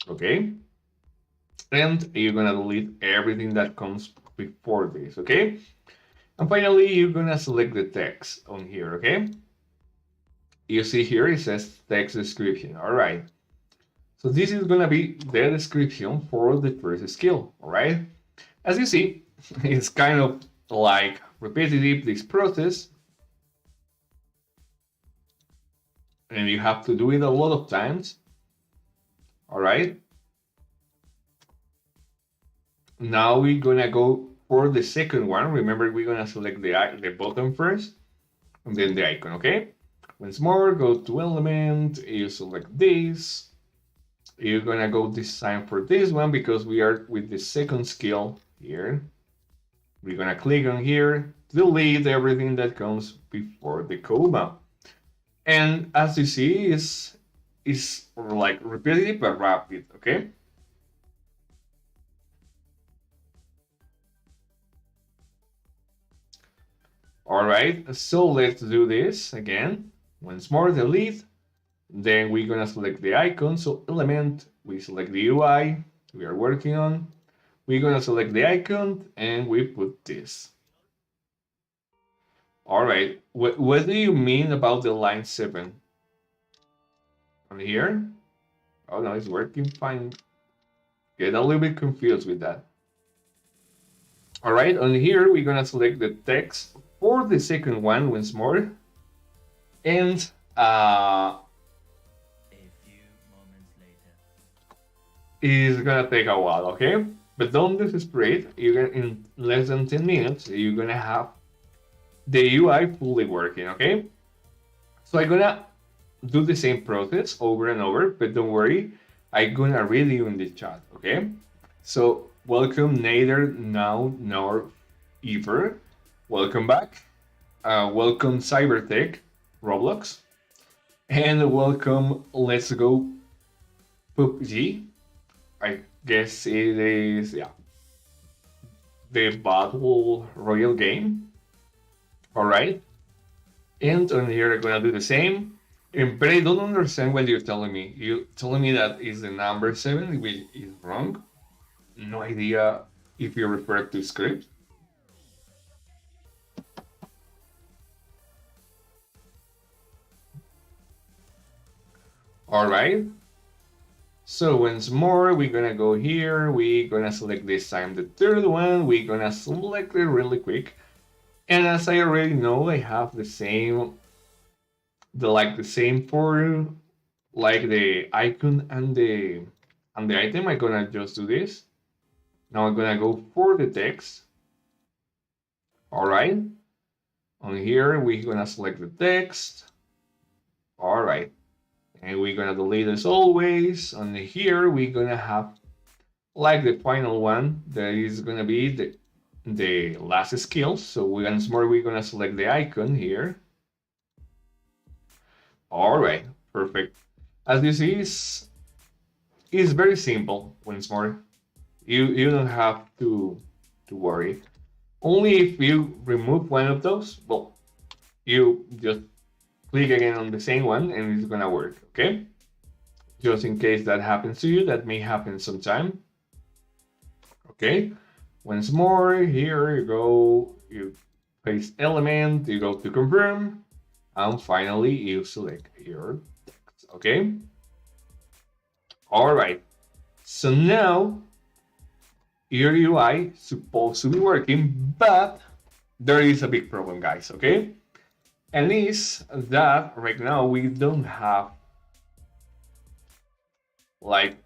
Okay. And you're gonna delete everything that comes before this, okay? And finally, you're gonna select the text on here, okay? You see here, it says text description, all right. So this is gonna be the description for the first skill, all right? As you see, it's kind of like repetitive, this process, and you have to do it a lot of times, all right? Now we're gonna go for the second one. Remember, we're gonna select the button first, and then the icon, okay? Once more, go to element, you select this. You're gonna go design for this one because we are with the second skill here. We're gonna click on here, delete everything that comes before the comma. And as you see, is like repetitive but rapid, okay? All right, so let's do this again. Once more, delete. Then we're gonna select the icon. So element, we select the UI we are working on. We're gonna select the icon and we put this. All right, what do you mean about the line 7? On here? Oh no, it's working fine. Get a little bit confused with that. All right, on here, we're gonna select the text for the second one once more. And it's gonna take a while, okay? But don't desperate. You're gonna, in less than 10 minutes, you're gonna have the UI fully working, okay? So I'm gonna do the same process over and over, but don't worry, I'm gonna read you in the chat, okay? So welcome neither now nor ever. Welcome back. Welcome Cybertech Roblox. And welcome Let's Go PUBG. I guess it is, yeah, the battle royale game. All right. And on here, I'm gonna do the same. But I don't understand what you're telling me. You're telling me that is the number 7, which is wrong. No idea if you refer to script. All right. So once more, we're gonna go here. We're gonna select this time the third one. We're gonna select it really quick. And as I already know, I have the same, the same for like the icon and the item. I'm gonna just do this. Now I'm gonna go for the text. All right. On here, we're gonna select the text. All right. And we're gonna delete as always. On here, we're gonna have like the final one that is gonna be the last skill. So once more, we're gonna select the icon here. All right, perfect. As you see, it's very simple. Once more, you don't have to worry. Only if you remove one of those, well, you just click again on the same one and it's gonna work. Okay. just in case that happens to you. That may happen sometime. Okay, once more, here you go, you paste element, you go to confirm, and finally you select your text. Okay, all right, so now your UI is supposed to be working, but there is a big problem, guys. Okay, and is that right now we don't have, like,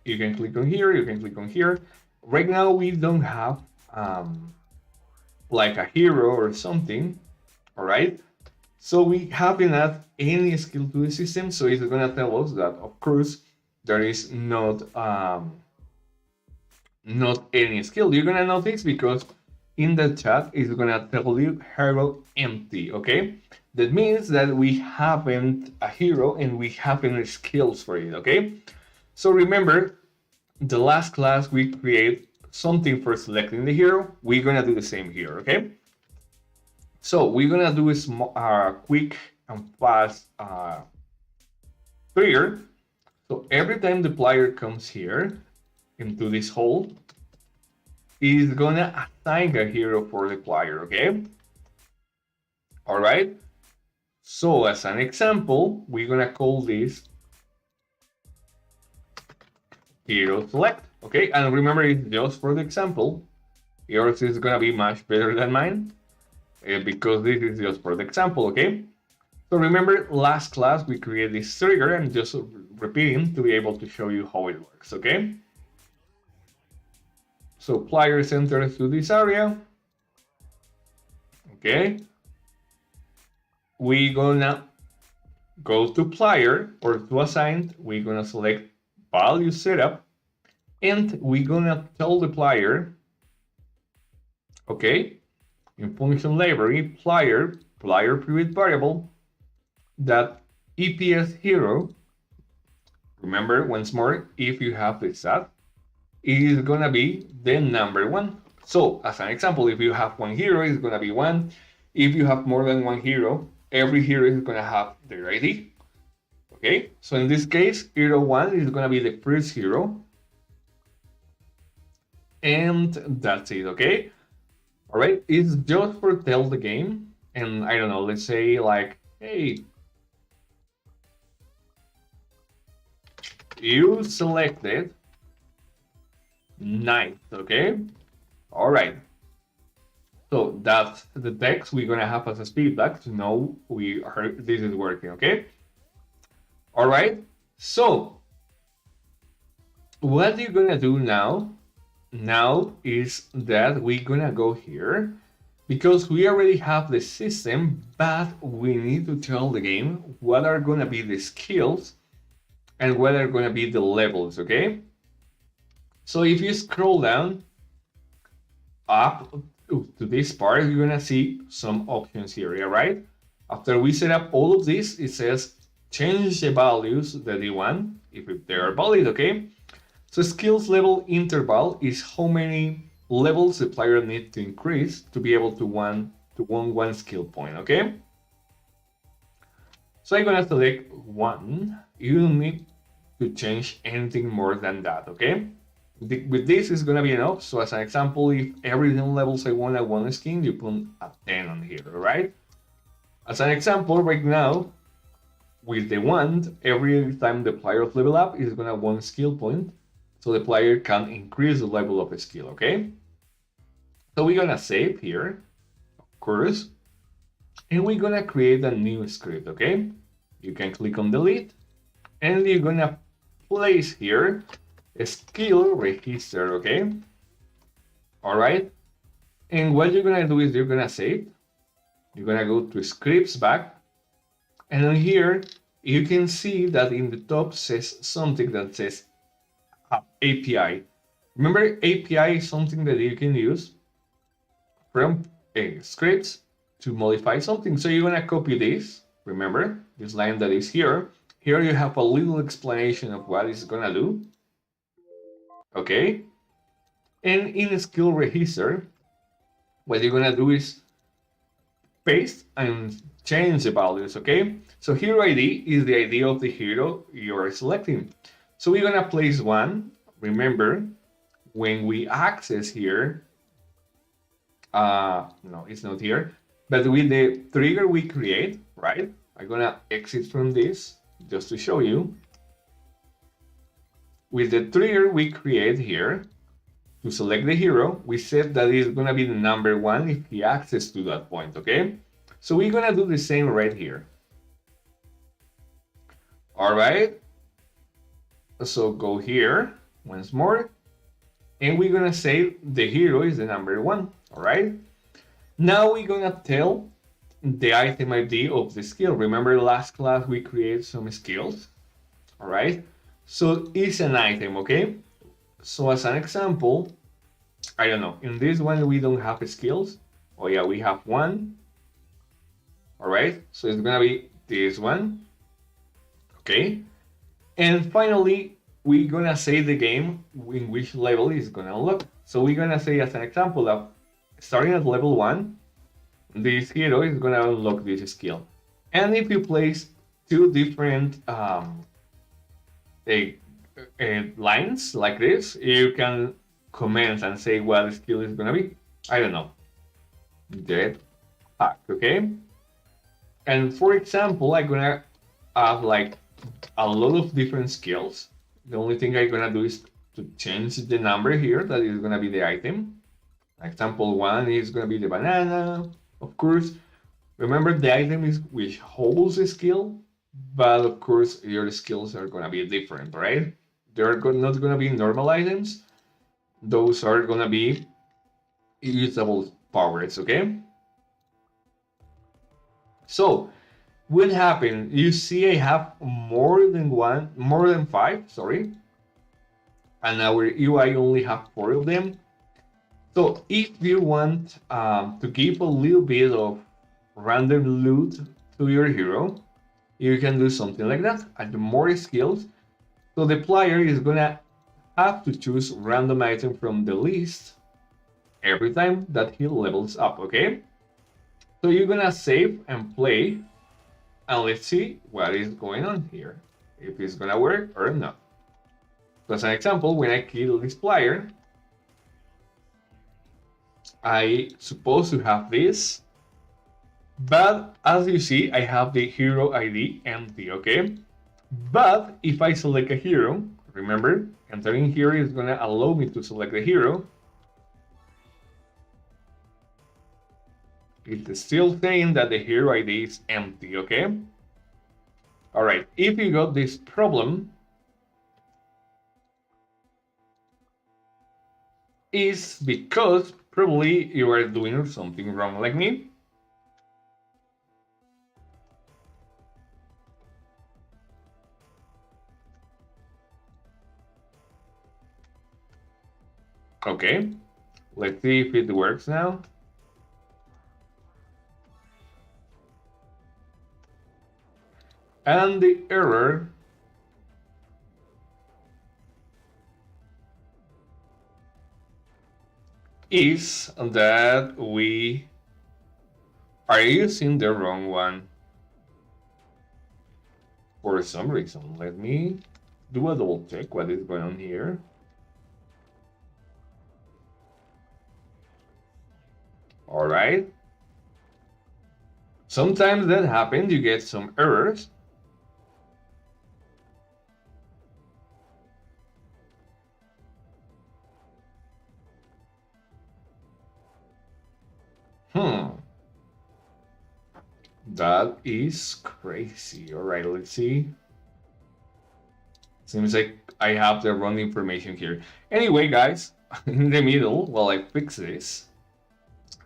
you can click on here, you can click on here. Right now we don't have like a hero or something. All right, so we haven't added any skill to the system, so it's gonna tell us that of course there is not any skill. You're gonna notice because in the chat it's gonna tell you hero empty. Okay, that means that we haven't a hero and we haven't skills for it. Okay, so remember the last class we create something for selecting the hero. We're gonna do the same here. Okay, so we're gonna do a small, quick and fast trigger. So every time the player comes here into this hole, is gonna assign a hero for the player. Okay. All right. So as an example, we're gonna call this hero select. Okay, and remember it's just for the example. Yours is gonna be much better than mine because this is just for the example. Okay. So remember last class we created this trigger and just repeating to be able to show you how it works. Okay. So players enter through this area. Okay. We're gonna go to player or to assigned. We're gonna select value setup, and we're gonna tell the player, okay, in function library player private variable that EPS hero. Remember once more, if you have this set, it is gonna be the number one. So as an example, if you have one hero, it's gonna be one. If you have more than one hero, every hero is gonna have their ID. Okay, so in this case, hero 1 is gonna be the first hero. And that's it, okay? All right, it's just for tell the game. And I don't know, let's say like, hey, you selected knight, okay? All right. So that's the text we're gonna have as a feedback to know this is working, okay? All right, so what you're gonna do now is that we're gonna go here because we already have the system, but we need to tell the game what are gonna be the skills and what are gonna be the levels, okay? So if you scroll down up to this part, you're gonna see some options here, all right? After we set up all of this, it says change the values that you want, if they are valid, okay? So skills level interval is how many levels the player needs to increase to be able to win one skill point, okay? So I'm gonna select 1. You don't need to change anything more than that, okay? With this is gonna be enough. So as an example, if every 10 levels I want one skin, you put a 10 on here, right? As an example, right now, with the wand, every time the player level up is gonna 1 skill point, so the player can increase the level of a skill, okay? So we're gonna save here, of course, and we're gonna create a new script, okay? You can click on delete, and you're gonna place here a skill register, okay? All right, and what you're gonna do is you're gonna save, you're gonna go to scripts back, and on here, you can see that in the top says something that says API. Remember, API is something that you can use from scripts to modify something. So you're gonna copy this, remember, this line that is here. Here you have a little explanation of what it's gonna do. Okay, and in skill register, what you're gonna do is paste and change the values, okay? So hero ID is the ID of the hero you're selecting. So we're gonna place 1. Remember, when we access here, no, it's not here, but with the trigger we create, right? I'm gonna exit from this just to show you. With the trigger we create here, to select the hero, we said that it's gonna be the number 1 if he access to that point, okay? So we're gonna do the same right here. All right, so go here once more, and we're gonna say the hero is the number 1, all right? Now we're gonna tell the item ID of the skill. Remember last class we created some skills, all right? So it's an item, okay? So as an example, I don't know, in this one we don't have skills. Oh yeah, we have 1, all right? So it's gonna be this one, okay? And finally, we're gonna say the game in which level is gonna unlock. So we're gonna say as an example that starting at level 1, this hero is gonna unlock this skill. And if you place 2 different lines like this, you can comment and say what the skill is gonna be. I don't know, dead hack, okay? And for example, I'm gonna have like a lot of different skills. The only thing I'm gonna do is to change the number here that is gonna be the item. Example 1 is gonna be the banana, of course. Remember the item is which holds a skill, but of course your skills are gonna be different, right? They're not gonna be normal items. Those are gonna be usable powers, okay? So what happened? You see I have more than 5, sorry. And our UI only have 4 of them. So if you want to give a little bit of random loot to your hero, you can do something like that. Add more skills. So the player is gonna have to choose random item from the list every time that he levels up, okay? So you're gonna save and play, and let's see what is going on here, if it's gonna work or not. So as an example, when I kill this player, I supposed to have this, but as you see, I have the hero ID empty, okay? But if I select a hero, remember, entering here is gonna allow me to select the hero. It's still saying that the hero ID is empty, okay? All right, if you got this problem, is because probably you are doing something wrong like me. Okay, let's see if it works now. And the error is that we are using the wrong one for some reason. Let me do a double check what is going on here. All right. Sometimes that happens, you get some errors. That is crazy. All right, let's see. Seems like I have the wrong information here. Anyway, guys, in the middle, while I fix this,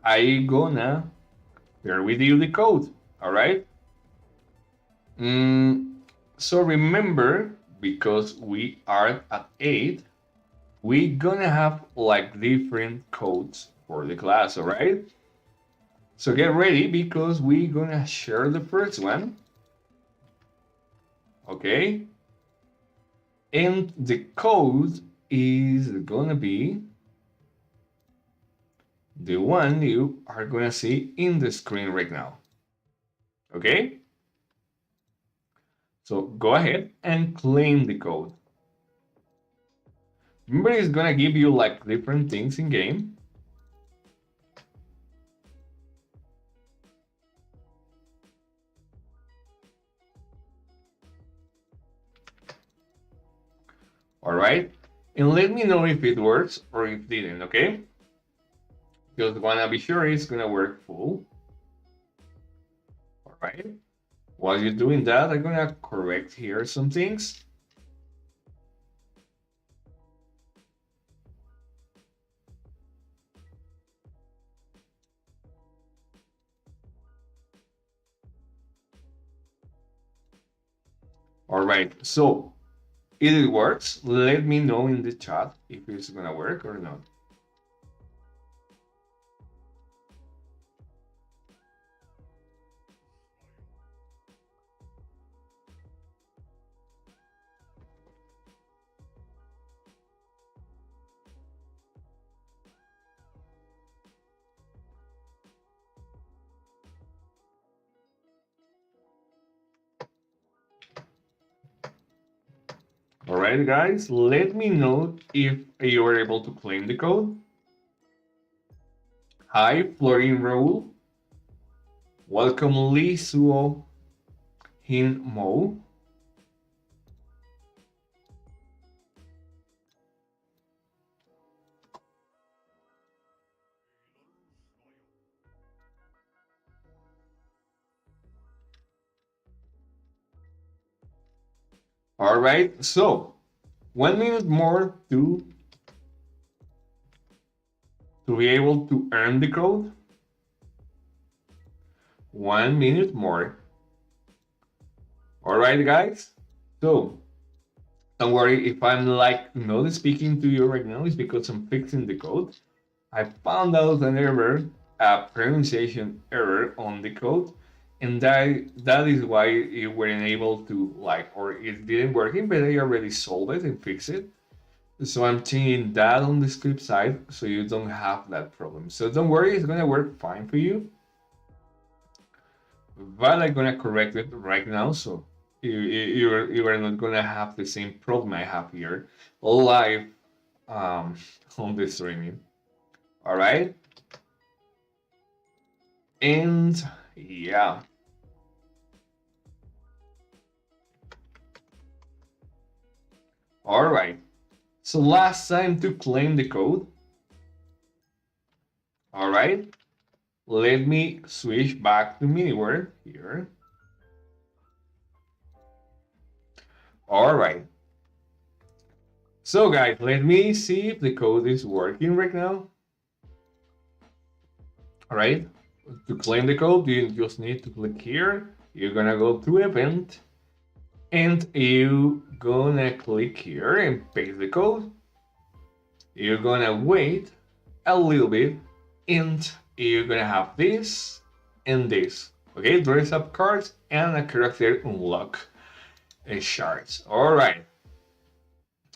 I gonna share with you the code. All right. So remember, because we are at 8, we gonna have like different codes for the class. All right. So get ready because we gonna share the first one. Okay. And the code is gonna be the one you are gonna see in the screen right now. Okay? So go ahead and claim the code. Remember, it's gonna give you like different things in game. All right, and let me know if it works or if it didn't. Okay, just wanna be sure it's gonna work full. All right. While you're doing that, I'm gonna correct here some things. All right, so if it works, let me know in the chat if it's gonna work or not. All right, guys, let me know if you were able to claim the code. Hi, Florian Raul. Welcome, Lee Suo Hin Mo. All right, so 1 minute more to be able to earn the code. 1 minute more. All right, guys. So don't worry if I'm like not speaking to you right now. It's because I'm fixing the code. I found out an error, a pronunciation error on the code, and that is why you weren't able to like, or it didn't working. But I already solved it and fixed it. So I'm changing that on the script side so you don't have that problem. So don't worry, it's gonna work fine for you. But I'm gonna correct it right now, so you are not gonna have the same problem I have here live on the streaming. All right, and yeah. All right. So last time to claim the code. All right. Let me switch back to Miniware here. All right. So guys, let me see if the code is working right now. All right. To claim the code, you just need to click here. You're gonna go to event and you gonna click here and paste the code. You're gonna wait a little bit and you're gonna have this and this. Okay, dress up cards and a character unlock shards. All right.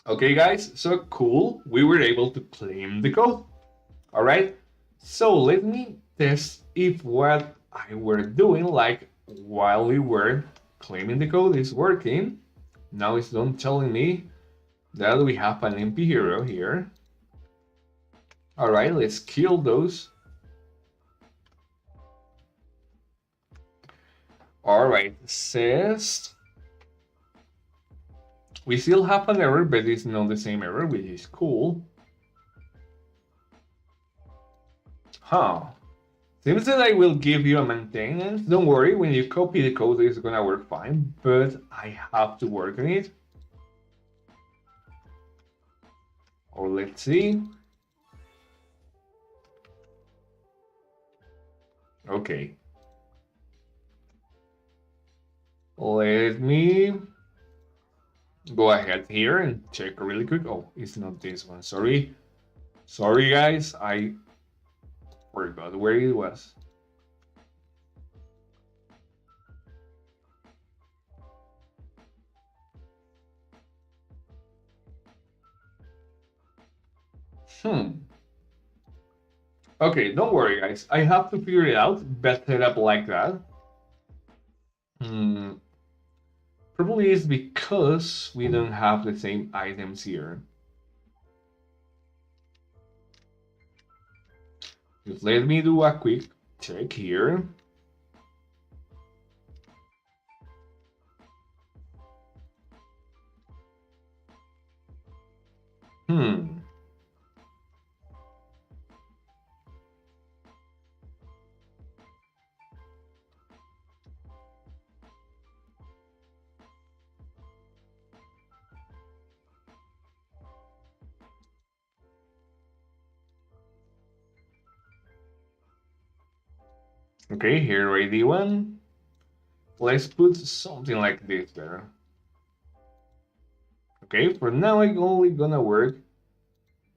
Okay, guys, so cool. We were able to claim the code. All right. So let me test if what I were doing, like while we were claiming the code, is working. Now it's done telling me that we have an MP hero here. All right, let's kill those. All right, says we still have an error, but it's not the same error, which is cool. Huh. Seems that I will give you a maintenance. Don't worry, when you copy the code, it's gonna work fine, but I have to work on it. Or let's see. Okay. Let me go ahead here and check really quick. Oh, it's not this one. Sorry. Sorry, guys. I forgot where it was. Hmm. Okay, don't worry, guys. I have to figure it out. Best setup like that. Hmm, probably is because we don't have the same items here. Just let me do a quick check here. Hmm. Okay, here ID one. Let's put something like this there. Okay, for now I'm only gonna work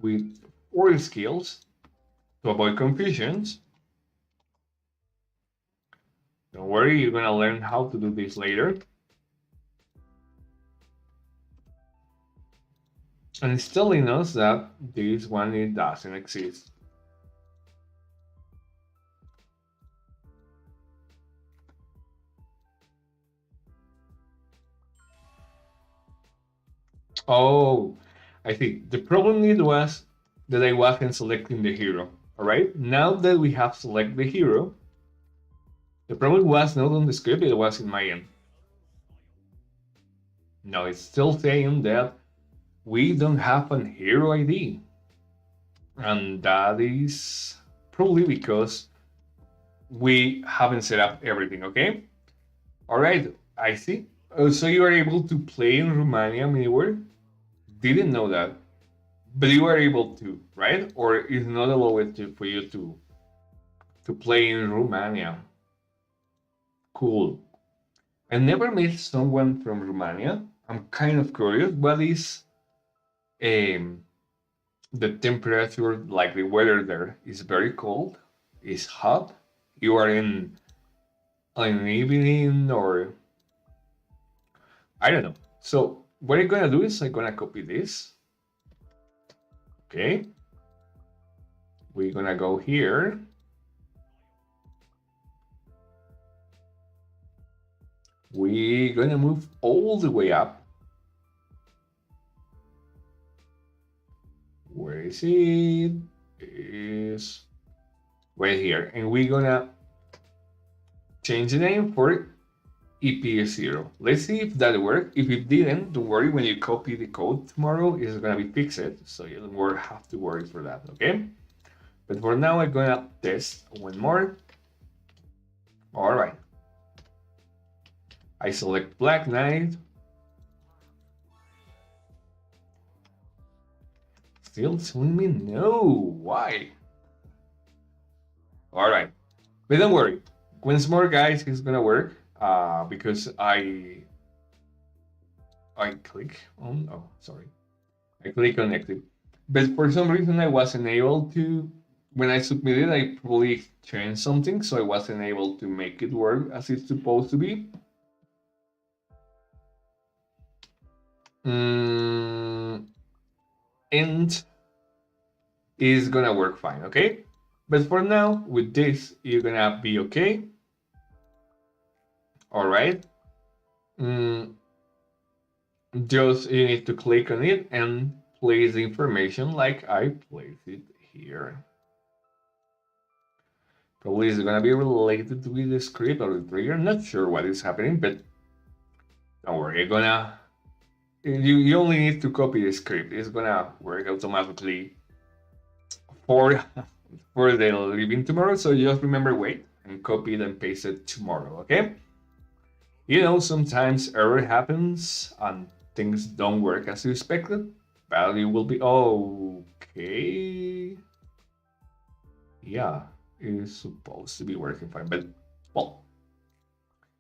with 4 skills to avoid confusions. Don't worry, you're gonna learn how to do this later. And it's telling us that this one it doesn't exist. Oh, I see. The problem it was that I wasn't selecting the hero. Alright, now that we have selected the hero, the problem was not on the script, it was in my end. Now it's still saying that we don't have an hero ID. And that is probably because we haven't set up everything, okay? Alright, I see. So you are able to play in Romania anywhere? Didn't know that. But you are able to, right? Or is not allowed for you to play in Romania? Cool. I never met someone from Romania. I'm kind of curious. What is um, the temperature, like the weather there? Is very cold? Is hot? You are in an evening or I don't know. So what I'm gonna do is I'm gonna copy this. Okay. We're gonna go here. We're gonna move all the way up. Where is it? Is right here. And we're gonna change the name for EP0. Let's see if that worked. If it didn't, don't worry, when you copy the code tomorrow, it's gonna be fixed. So you don't have to worry for that, okay? But for now, I'm gonna test one more. All right. I select Black Knight. Still telling me no. Why? All right. But don't worry. Once more, guys, it's gonna work. Because I click on. Oh, sorry. I click on active. But for some reason, I wasn't able to. When I submitted, I probably changed something, so I wasn't able to make it work as it's supposed to be. And it's gonna work fine, okay? But for now, with this, you're gonna be okay. All right. Just you need to click on it and place the information like I place it here. Probably it's gonna be related with the script or the trigger. Not sure what is happening, but don't worry. You're gonna you only need to copy the script. It's gonna work automatically for for the living tomorrow. So just remember, wait and copy it and paste it tomorrow. Okay. You know, sometimes error happens and things don't work as you expected. Value will be okay. Yeah, it's supposed to be working fine, but well,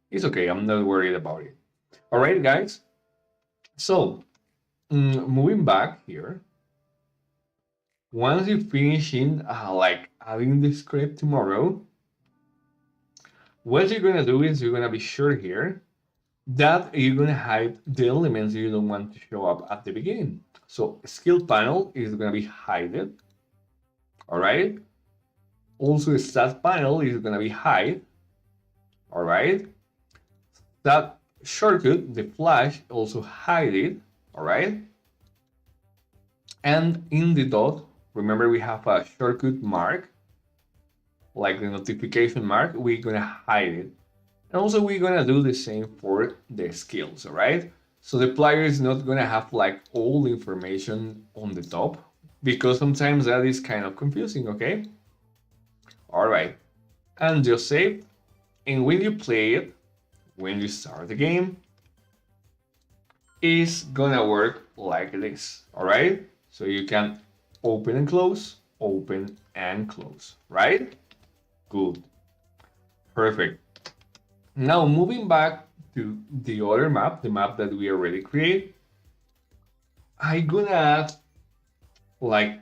it's okay. I'm not worried about it. All right, guys. So moving back here, once you finish in like adding the script tomorrow, what you're gonna do is you're gonna be sure here that you're gonna hide the elements you don't want to show up at the beginning. So skill panel is gonna be hidden. All right. Also, stat panel is gonna be hide. All right. That shortcut, the flash, also hide it. All right. And in the dot, remember we have a shortcut mark, like the notification mark. We're gonna hide it. And also we're gonna do the same for the skills, all right? So the player is not gonna have like all the information on the top because sometimes that is kind of confusing, okay? All right, and just save. And when you play it, when you start the game, it's gonna work like this, all right? So you can open and close, right? Good, perfect. Now moving back to the other map, the map that we already created, I'm gonna add like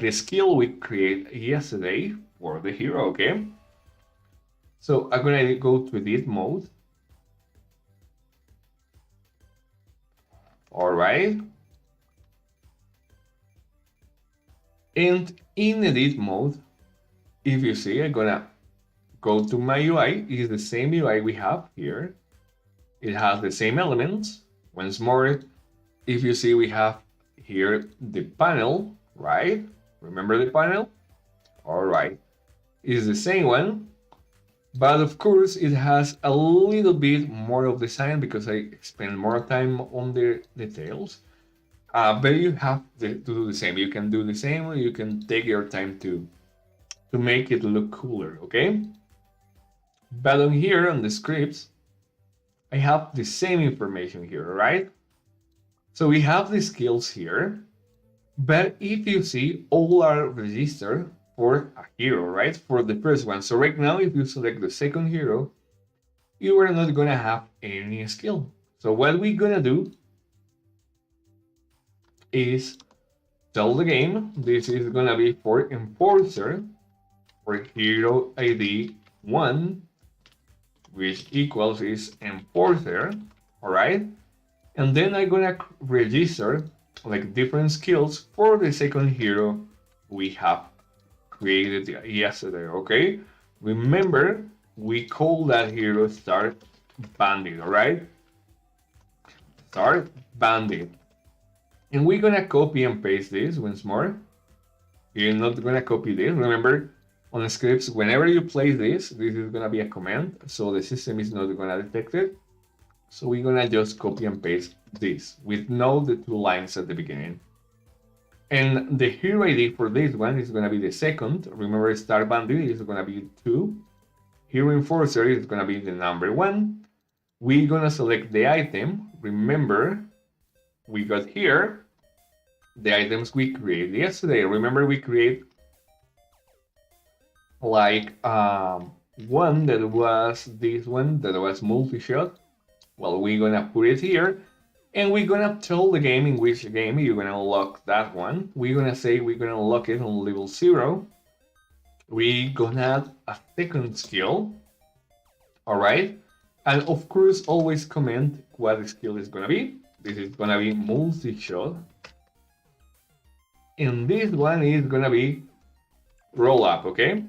the skill we created yesterday for the hero, okay? So I'm gonna go to edit mode. All right. And in edit mode, if you see, I'm gonna go to my UI. It's the same UI we have here. It has the same elements. Once more, if you see, we have here the panel, right? Remember the panel? All right. It's the same one, but of course it has a little bit more of design because I spend more time on the details. But you have to do the same. You can do the same, or you can take your time to make it look cooler, okay? But on here on the scripts, I have the same information here, right? So we have the skills here, but if you see, all are registered for a hero, right? For the first one. So right now, if you select the second hero, you are not gonna have any skill. So what we're gonna do is tell the game this is gonna be for Enforcer, for hero ID 1, which equals is Enforcer, all right? And then I'm gonna register like different skills for the second hero we have created yesterday, okay? Remember, we call that hero Start Bandit, all right? Start Bandit. And we're gonna copy and paste this once more. You're not gonna copy this. Remember, on the scripts, whenever you place this is gonna be a command, so the system is not gonna detect it. So we're gonna just copy and paste this with no the two lines at the beginning. And the hero ID for this one is gonna be the second. Remember, Star Bandit is gonna be 2. Hero Enforcer is gonna be the number 1. We're gonna select the item. Remember, we got here the items we created yesterday. Remember, we create like one that was this one that was multi-shot. Well, we're gonna put it here, and we're gonna tell the game in which game you're gonna unlock that one. We're gonna say we're gonna unlock it on level 0. We're gonna add a second skill, all right? And of course, always comment what the skill is gonna be. This is gonna be multi-shot. And this one is gonna be roll up, okay?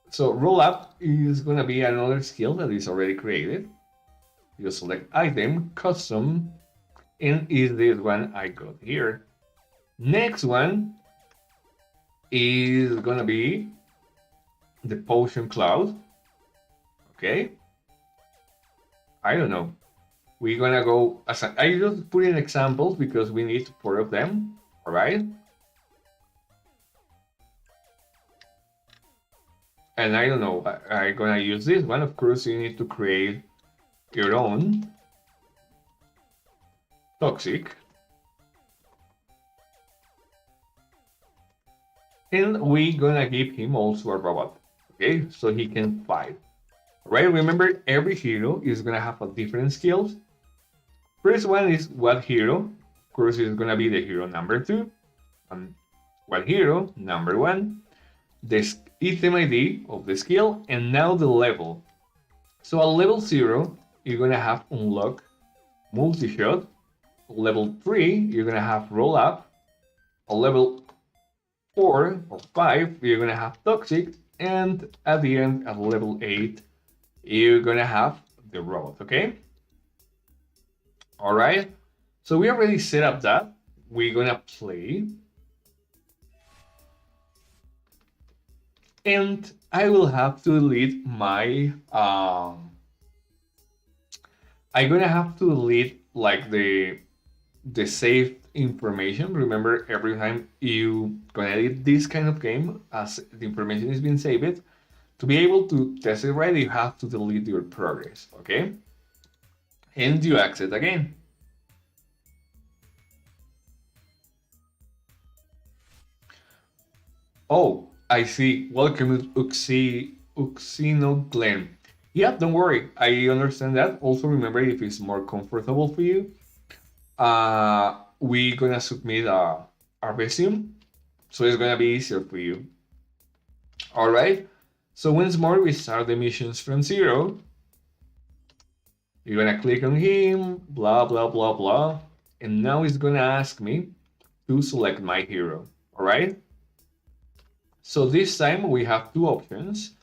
So roll up is gonna be another skill that is already created. You select item, custom, and is this one I got here. Next one is gonna be the potion cloud. Okay. I don't know. We're gonna go as I just put in examples because we need 4 of them. All right. And I don't know, I'm gonna use this one. Of course, you need to create your own toxic. And we're gonna give him also a robot, okay? So he can fight. Right? Remember, every hero is gonna have a different skills. First one is what hero. Of course, it's gonna be the hero number 2. What hero number 1. The item ID of the skill, and now the level. So at level 0, you're gonna have unlock multi-shot. Level 3, you're gonna have roll up. A level 4 or 5, you're gonna have Toxic, and at the end, at level 8, you're gonna have the robot, okay? All right, so we already set up that. We're gonna play. And I will have to delete my, I'm gonna have to delete like the saved information. Remember, every time you gonna edit this kind of game, as the information is being saved, to be able to test it right, you have to delete your progress, okay? And you exit again. Oh, I see. Welcome, Uxino Glen. Yeah, don't worry. I understand that. Also, remember, if it's more comfortable for you, we're gonna submit our resume, so it's gonna be easier for you. All right. So once more, we start the missions from 0. You're gonna click on him, blah blah blah blah, and now it's gonna ask me to select my hero. All right. So this time we have two options.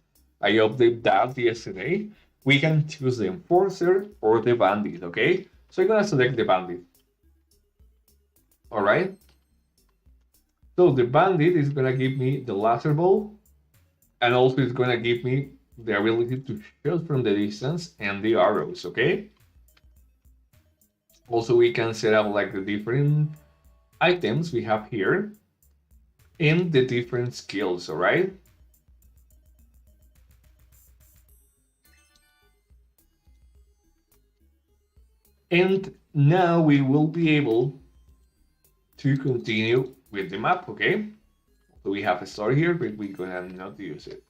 I updated that yesterday. We can choose the Enforcer or the Bandit, okay? So I'm gonna select the Bandit. All right. So the Bandit is gonna give me the laser ball, and also it's gonna give me the ability to shoot from the distance and the arrows, okay? Also, we can set up like the different items we have here and the different skills, all right? And now we will be able to continue with the map, okay? So we have a start here, but we're gonna not use it.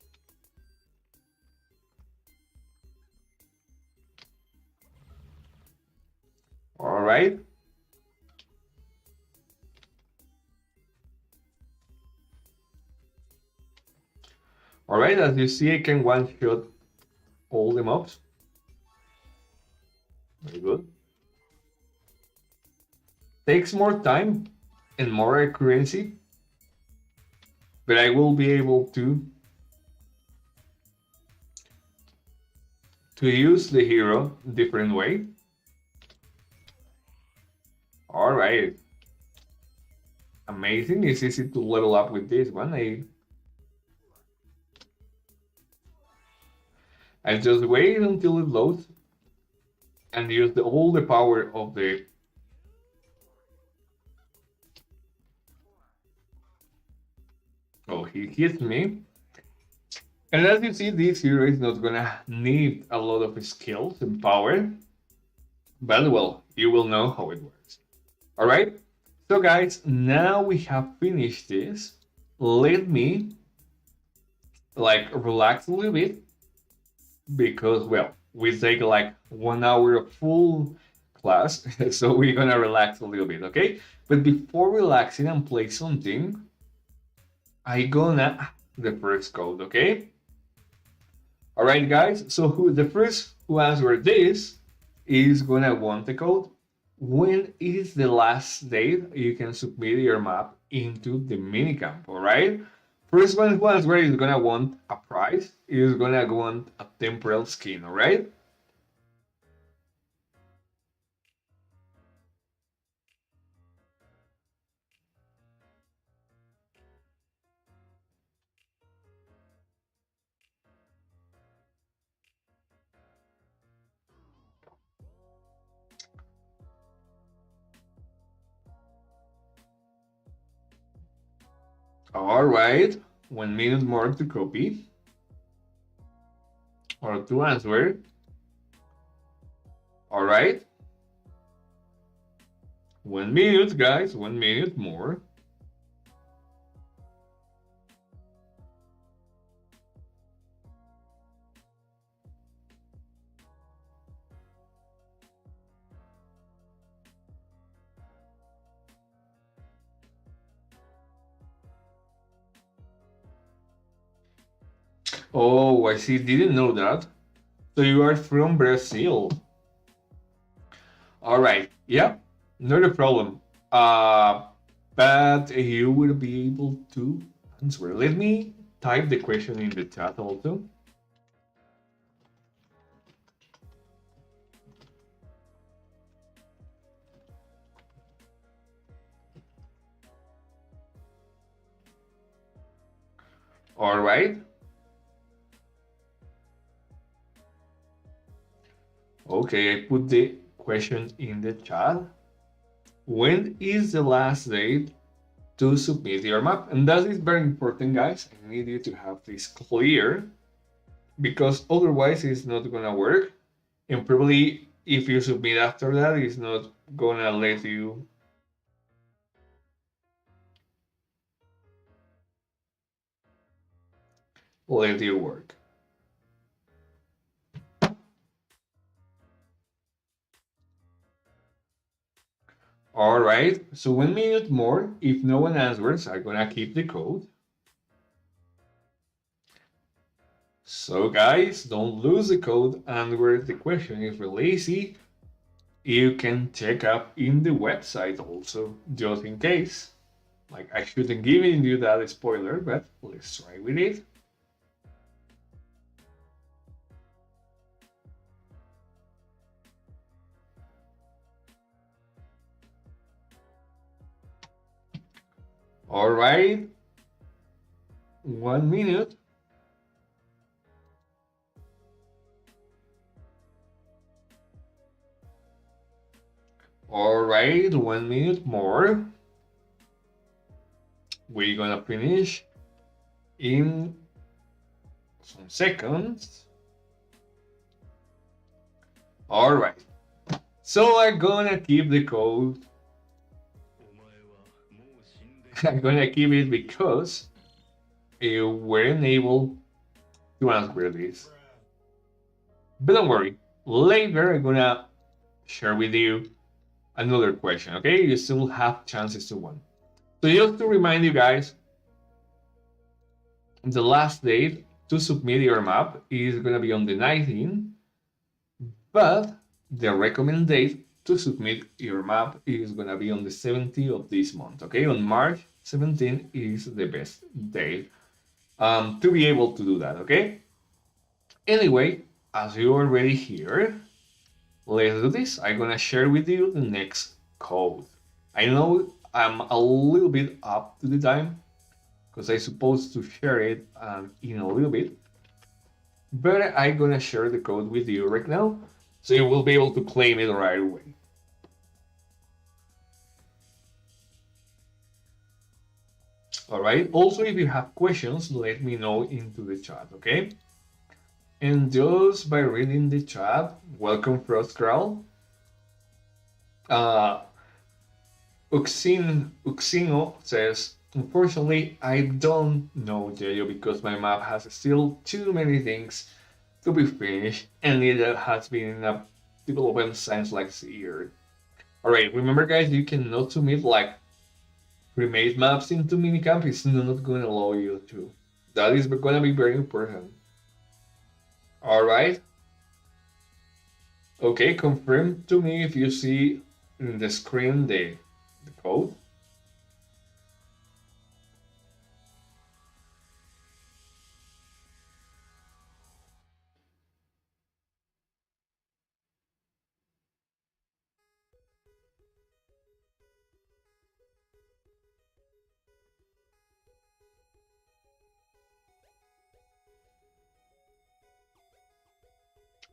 All right. All right, as you see, I can one-shot all the mobs. Very good. Takes more time and more accuracy, but I will be able to use the hero different way. All right. Amazing. It's easy to level up with this one. I just wait until it loads and use all the power of the. Oh, he hits me. And as you see, this hero is not gonna need a lot of skills and power, but well, you will know how it works. All right. So guys, now we have finished this. Let me like relax a little bit because well, we take like 1 hour of full class, so we're gonna relax a little bit, okay? But before relaxing and play something, I gonna the first code, okay? All right, guys. So the first who answered this is gonna want the code. When is the last date you can submit your map into the minicamp? All right. First one who answers is gonna want a prize. Is gonna want a temporal skin. All right. All right. 1 minute more to copy or to answer. All right. 1 minute, guys. 1 minute more. Oh, I see. Didn't know that. So you are from Brazil. All right. Yeah, not a problem. but you will be able to answer. Let me type the question in the chat also. All right. Okay, I put the question in the chat. When is the last date to submit your map? And that is very important, guys. I need you to have this clear because otherwise it's not gonna work. And probably if you submit after that, it's not gonna let you work. All right, so 1 minute more. If no one answers, I'm gonna keep the code. So guys, don't lose the code, and where the question is really easy, you can check up in the website also, just in case. Like I shouldn't give you that spoiler, but let's try with it. All right, 1 minute. All right, 1 minute more. We're gonna finish in some seconds. All right. So I'm gonna keep the code. I'm gonna keep it because you weren't able to answer this. But don't worry. Later I'm gonna share with you another question, okay? You still have chances to win. So just to remind you guys, the last date to submit your map is gonna be on the 19th, but the recommended date to submit your map is gonna be on the 17th of this month, okay? On March 17th is the best date to be able to do that, okay? Anyway, as you already hear, let's do this. I'm gonna share with you the next code. I know I'm a little bit up to the time because I'm supposed to share it in a little bit, but I'm gonna share the code with you right now so you will be able to claim it right away. All right. Also, if you have questions, let me know into the chat, okay? And just by reading the chat, welcome Frost Girl. Uh, Uxino says, unfortunately, I don't know Yeyo because my map has still too many things to be finished and it has been in a development since last year. Alright, remember guys, you cannot submit like pre-made maps into minicamp, it's not going to allow you to. That is going to be very important. Alright. Okay, confirm to me if you see in the screen the code.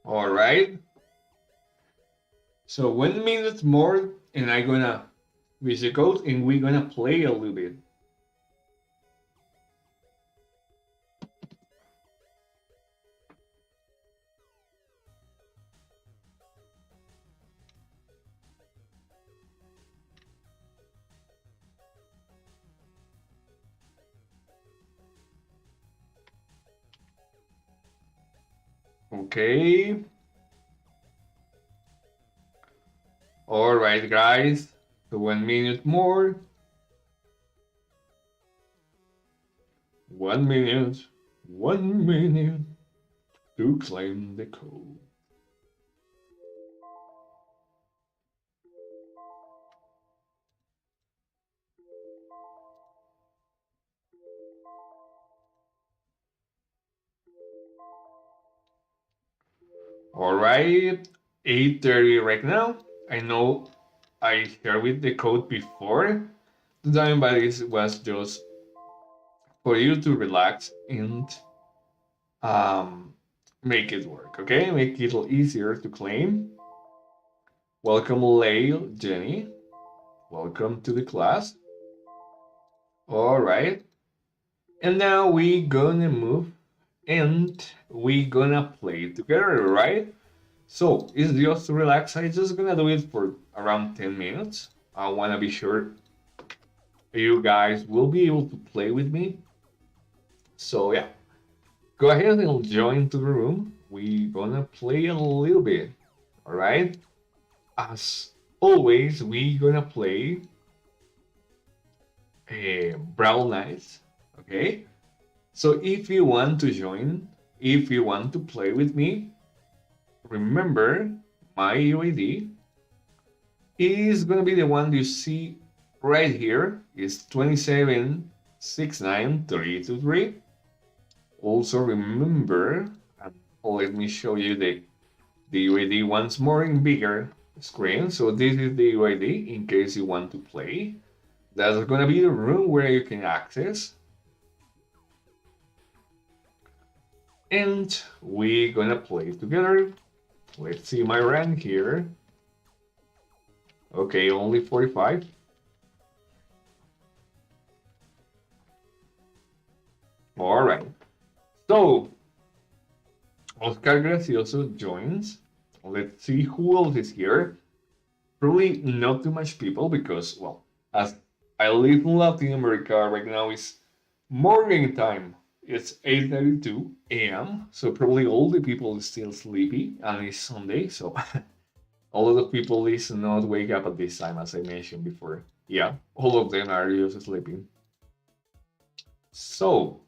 Alright. So 1 minute more and I'm gonna read the code and we're gonna play a little bit. Okay. Alright guys. So 1 minute more. 1 minute. 1 minute to claim the code. All right, 8:30 right now. I know I shared with the code before the time, but it was just for you to relax and um, make it work, okay? Make it easier to claim. Welcome, Lael, Jenny. Welcome to the class. All right. And now we gonna move and we gonna play together, right? So it's just to relax. I just gonna do it for around 10 minutes. I wanna be sure you guys will be able to play with me. So yeah, go ahead and join to the room. We gonna play a little bit, all right? As always, we gonna play Brawl Knights, okay? So if you want to join, if you want to play with me, remember my UID is gonna be the one you see right here. It's 2769323. Also remember, and let me show you the UID once more in bigger screen. So this is the UID in case you want to play. That's gonna be the room where you can access. And we're gonna play together. Let's see my rank here. Okay, only 45. All right. So, Oscar Gracioso joins. Let's see who else is here. Probably not too much people because, well, as I live in Latin America right now, it's morning time. It's 8:32 a.m. So probably all the people is still sleepy, and it's Sunday. So a lot of people is not wake up at this time, as I mentioned before. Yeah, all of them are just sleeping. So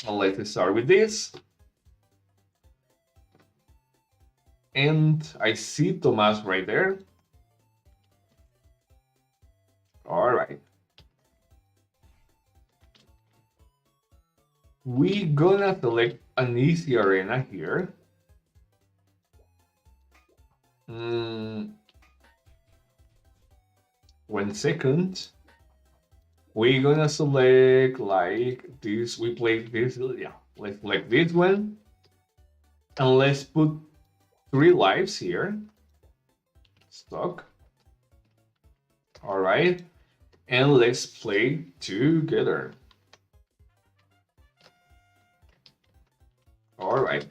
let's start with this. And I see Tomas right there. All right. We gonna select an easy arena here. 1 second. We're gonna select like this. We play this. Yeah, let's select this one. And let's put 3 lives here. Stock. All right. And let's play together. All right.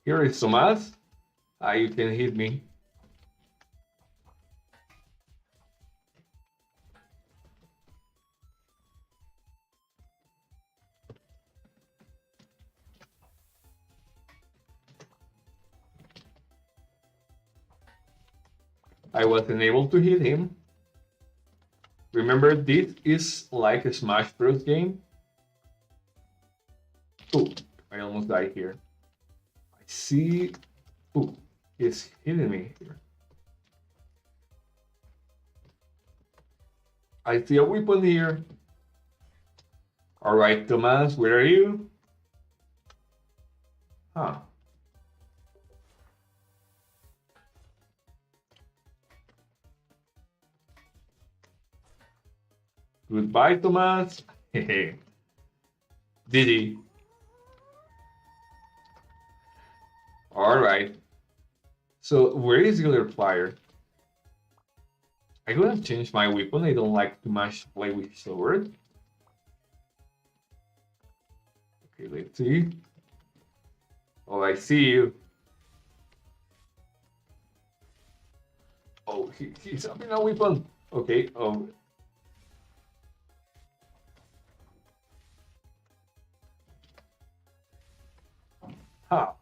Here is Tomas. You can hit me. I wasn't able to hit him. Remember, this is like a Smash Bros. Game. Oh, I almost died here. I see. Oh, he's hitting me here. I see a weapon here. All right, Tomas, where are you? Huh. Goodbye, Tomas. Did he? All right. So where is the other player? I'm gonna change my weapon. I don't like too much play with sword. Okay, let's see. Oh, I see you. Oh, he's having a weapon. Okay. Oh. Ha.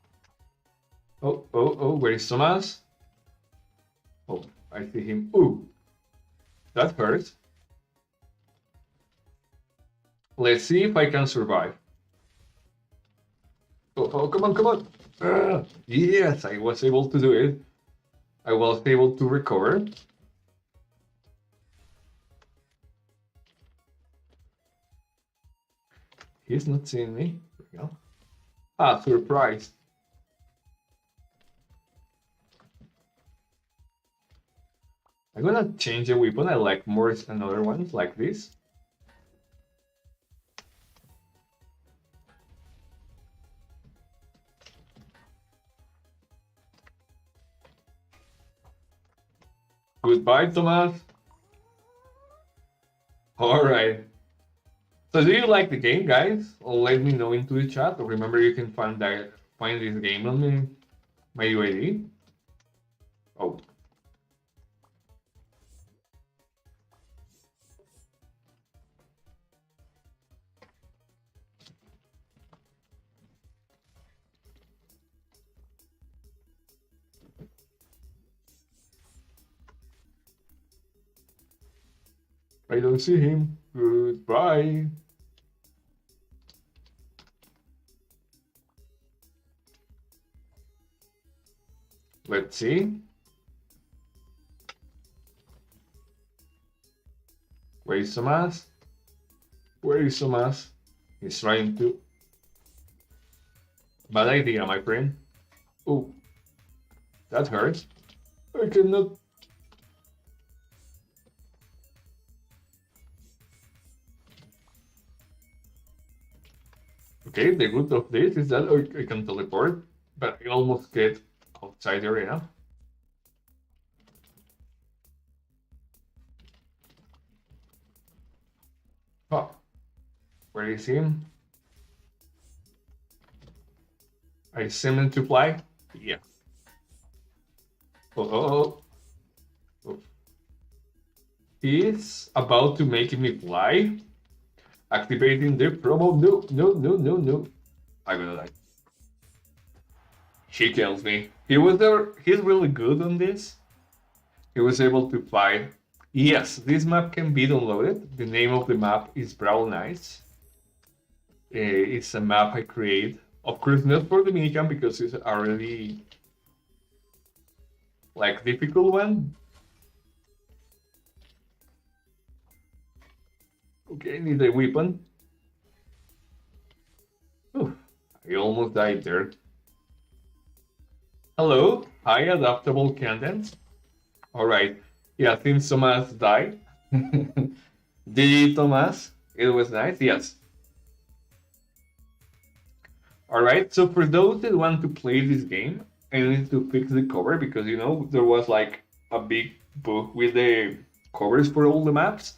Oh, where is Thomas? Oh, I see him. Ooh, that hurts. Let's see if I can survive. Oh, come on. Yes, I was able to do it. I was able to recover. He's not seeing me. There we go. Ah, surprise. I'm gonna change the weapon. I like more another one like this. Goodbye, Thomas. Alright. So do you like the game, guys? Let me know into the chat. Remember, you can find this game on my UID. Oh. I don't see him. Goodbye. Let's see. Where is Thomas? Where is Thomas? He's trying to. Bad idea, my friend. Oh, that hurts. I cannot. Okay, the good of this is that I can teleport, but I almost get outside the arena. Oh, where is him? I send him to fly? Yeah. Oh. He's about to make me fly. Activating the promo. No. I'm gonna die. He kills me. He's really good on this. He was able to fight. Yes, this map can be downloaded. The name of the map is Brawl Knights. It's a map I create. Of course, not for the minicamp because it's already like difficult one. Okay, I need a weapon. Ooh, I almost died there. Hello, hi, adaptable content. All right, yeah, since Thomas died. GG, Thomas. It was nice, yes. All right, so for those that want to play this game, I need to fix the cover because there was like a big book with the covers for all the maps,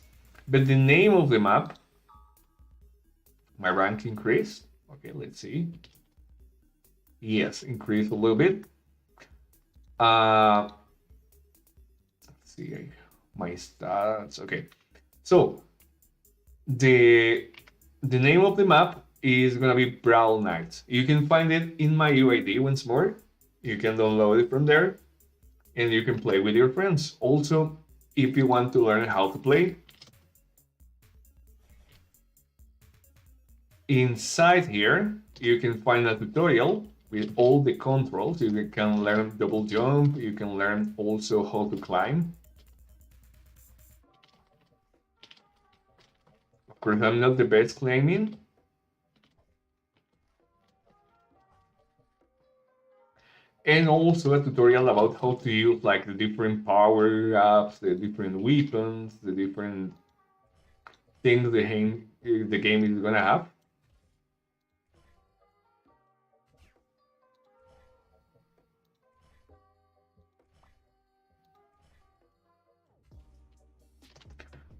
but the name of the map, my rank increased. Okay, let's see. Yes, increased a little bit. Let's see my stats. Okay, so the name of the map is gonna be Brawl Knights. You can find it in my UID once more. You can download it from there, and you can play with your friends. Also, if you want to learn how to play, inside here you can find a tutorial with all the controls. You can learn double jump. You can learn also how to climb. Of course, I'm not the best climbing. And also a tutorial about how to use like the different power-ups, the different weapons, the different things the game is gonna have.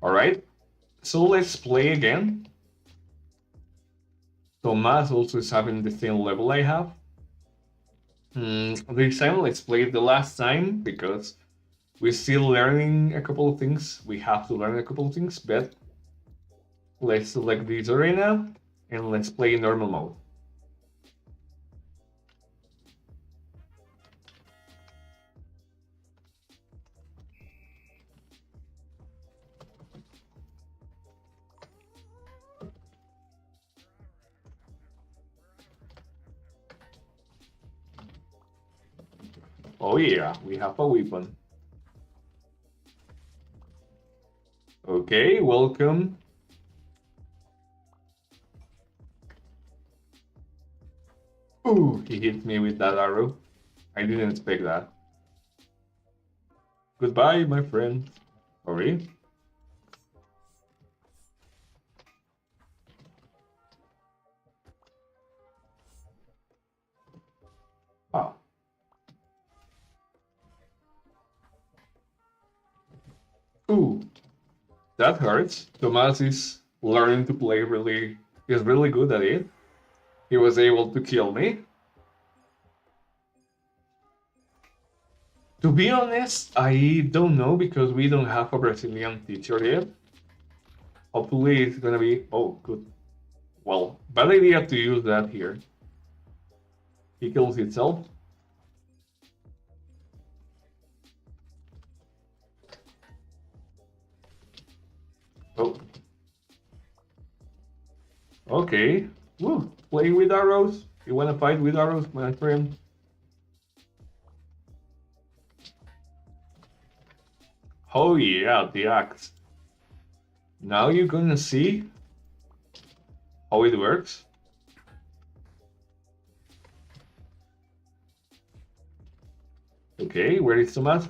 All right, so let's play again. Thomas also is having the same level I have. This time, let's play it the last time because we're still learning a couple of things. We have to learn a couple of things, but let's select this arena and let's play in normal mode. Oh yeah, we have a weapon. Okay, welcome. Ooh, he hit me with that arrow. I didn't expect that. Goodbye, my friend. Sorry. Ah. Ooh, that hurts. Tomas is learning to play is really good at it. He was able to kill me. To be honest, I don't know because we don't have a Brazilian teacher yet. Hopefully it's gonna be, oh, good. Well, bad idea to use that here. He kills itself. Oh. Okay. Woo. Playing with arrows. You wanna fight with arrows, my friend? Oh yeah, the axe. Now you're gonna see how it works. Okay, where is Tomas?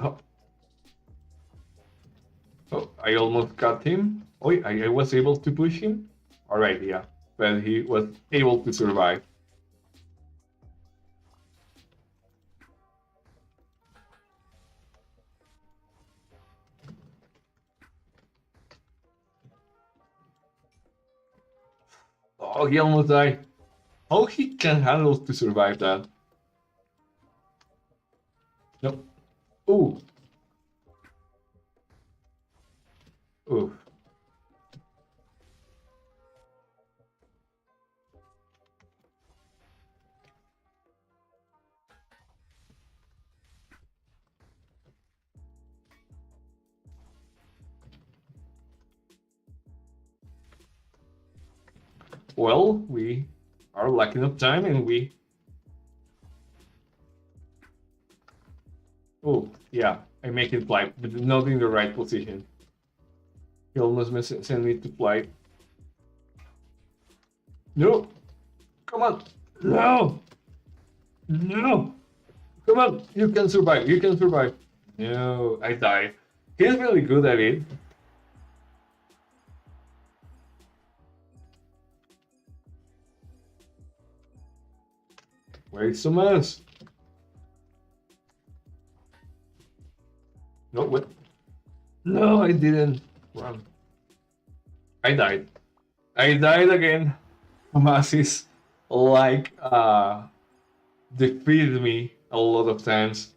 Oh, I almost got him. Oh, I was able to push him. All right, yeah, but he was able to survive. Oh, he almost died. How he can handle to survive that? No. Ooh. Ooh. Well, we are lacking of time and we... Oh, yeah, I make it fly, but not in the right position. He almost sent me to fly. No! Come on! No! No! Come on! You can survive! You can survive! No, I died. He's really good at it. Where is Tomas? No, what? No, I didn't run. I died. I died again. Tomas is like defeated me a lot of times.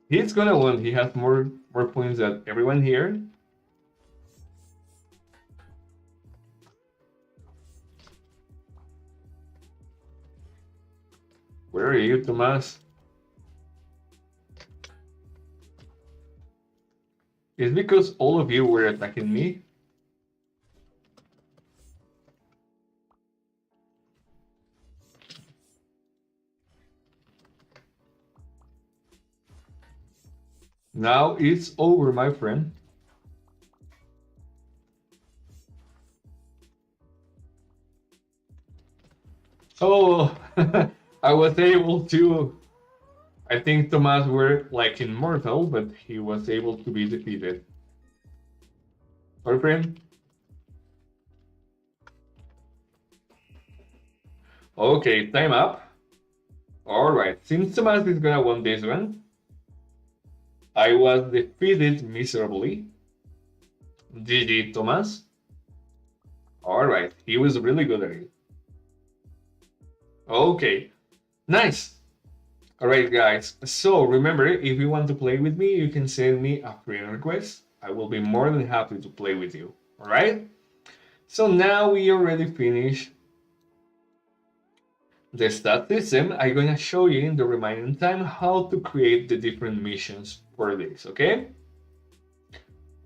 He's gonna win. He has more points than everyone here. Where are you, Tomas? It's because all of you were attacking me. Now it's over, my friend. Oh, I was able to. I think Tomas were like immortal, but he was able to be defeated. Sorry, friend. Okay, time up. Alright, since Tomas is gonna win this one, I was defeated miserably. GG, Tomas. Alright, he was really good at it. Okay, nice. Alright, guys, so remember, if you want to play with me, you can send me a friend request. I will be more than happy to play with you. Alright? So now we already finished the stat system. I'm gonna show you in the remaining time how to create the different missions for this, okay?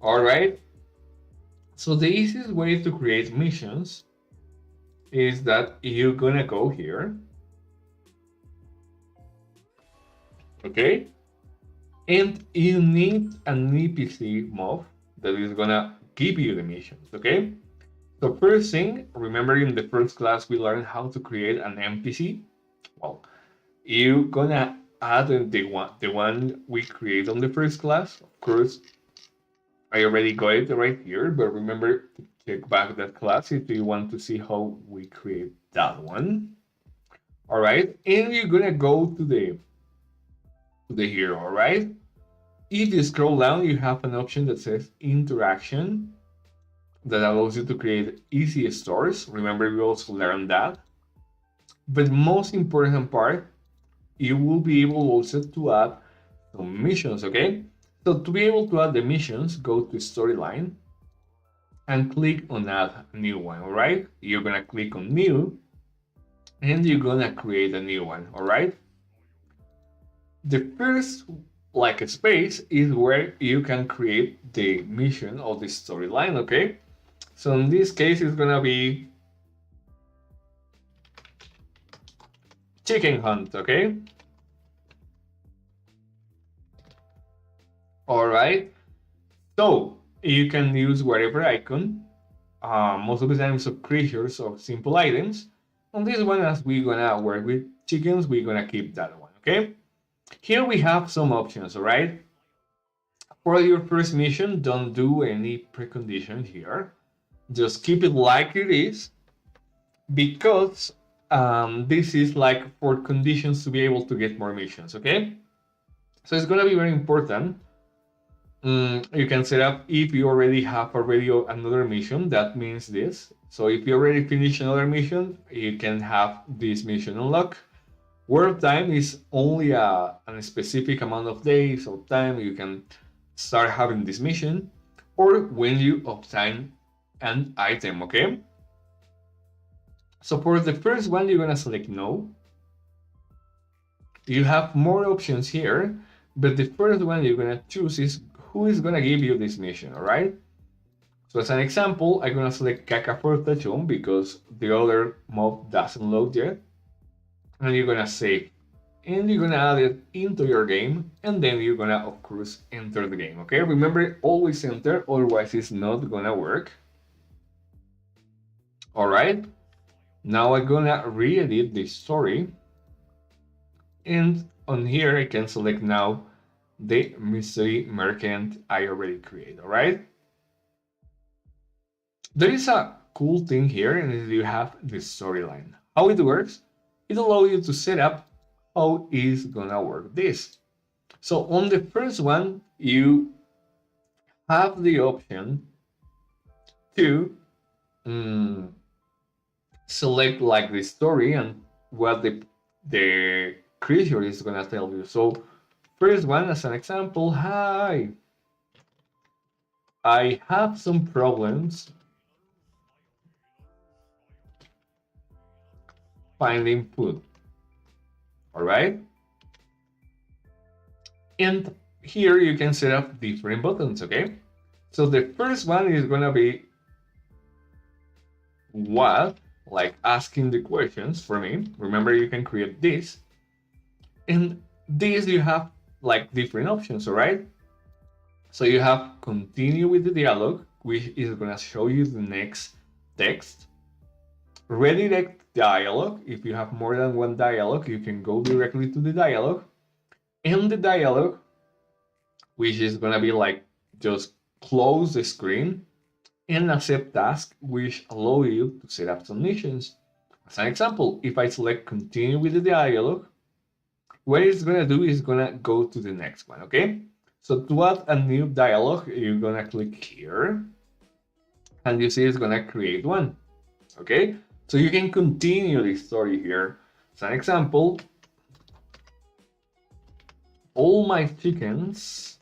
Alright. So the easiest way to create missions is that you're gonna go here. Okay? And you need an NPC mob that is gonna give you the missions, okay? So first thing, remember in the first class we learned how to create an NPC? Well, you're gonna add the one we create on the first class. Of course, I already got it right here, but remember to check back that class if you want to see how we create that one. All right, and you're gonna go to the here. All right. If you scroll down, you have an option that says interaction that allows you to create easy stores. Remember, we also learned that. But most important part, you will be able also to add some missions, okay? So to be able to add the missions, go to storyline and click on add new one, all right? You're gonna click on new and you're gonna create a new one, all right? The first like space is where you can create the mission or the storyline, okay? So in this case, it's gonna be chicken hunt, okay? All right. So you can use whatever icon. Most of the times of creatures of simple items. On this one, as we're gonna work with chickens, we're gonna keep that one, okay? Here we have some options, all right? For your first mission, don't do any precondition here. Just keep it like it is because this is like for conditions to be able to get more missions, okay? So it's gonna be very important. You can set up if you already have another mission, that means this. So if you already finished another mission, you can have this mission unlocked. World time is only a specific amount of days or time you can start having this mission, or when you obtain an item, okay? So for the first one, you're gonna select no. You have more options here, but the first one you're gonna choose is who is gonna give you this mission, all right? So as an example, I'm gonna select Caca for Tachon because the other mob doesn't load yet. And you're gonna save. And you're gonna add it into your game, and then you're gonna, of course, enter the game, okay? Remember, always enter, otherwise it's not gonna work. All right, now I'm gonna re-edit the story. And on here, I can select now the mystery merchant I already created, all right? There is a cool thing here, and you have the storyline. How it works, it allows you to set up how it's gonna work this. So on the first one, you have the option to select like the story and what the creature is gonna tell you. So first one, as an example, hi, I have some problems finding food. All right. And here you can set up different buttons, okay? So the first one is gonna be what, like asking the questions for me. Remember, you can create this. And this you have like different options, all right? So you have continue with the dialogue, which is gonna show you the next text. Redirect dialogue. If you have more than one dialogue, you can go directly to the dialogue. And the dialogue, which is gonna be like just close the screen and accept task, which allow you to set up some missions. As an example, if I select continue with the dialogue, what it's gonna do is gonna go to the next one, okay? So to add a new dialogue, you're gonna click here, and you see it's gonna create one, okay? So you can continue the story here. As an example, all my chickens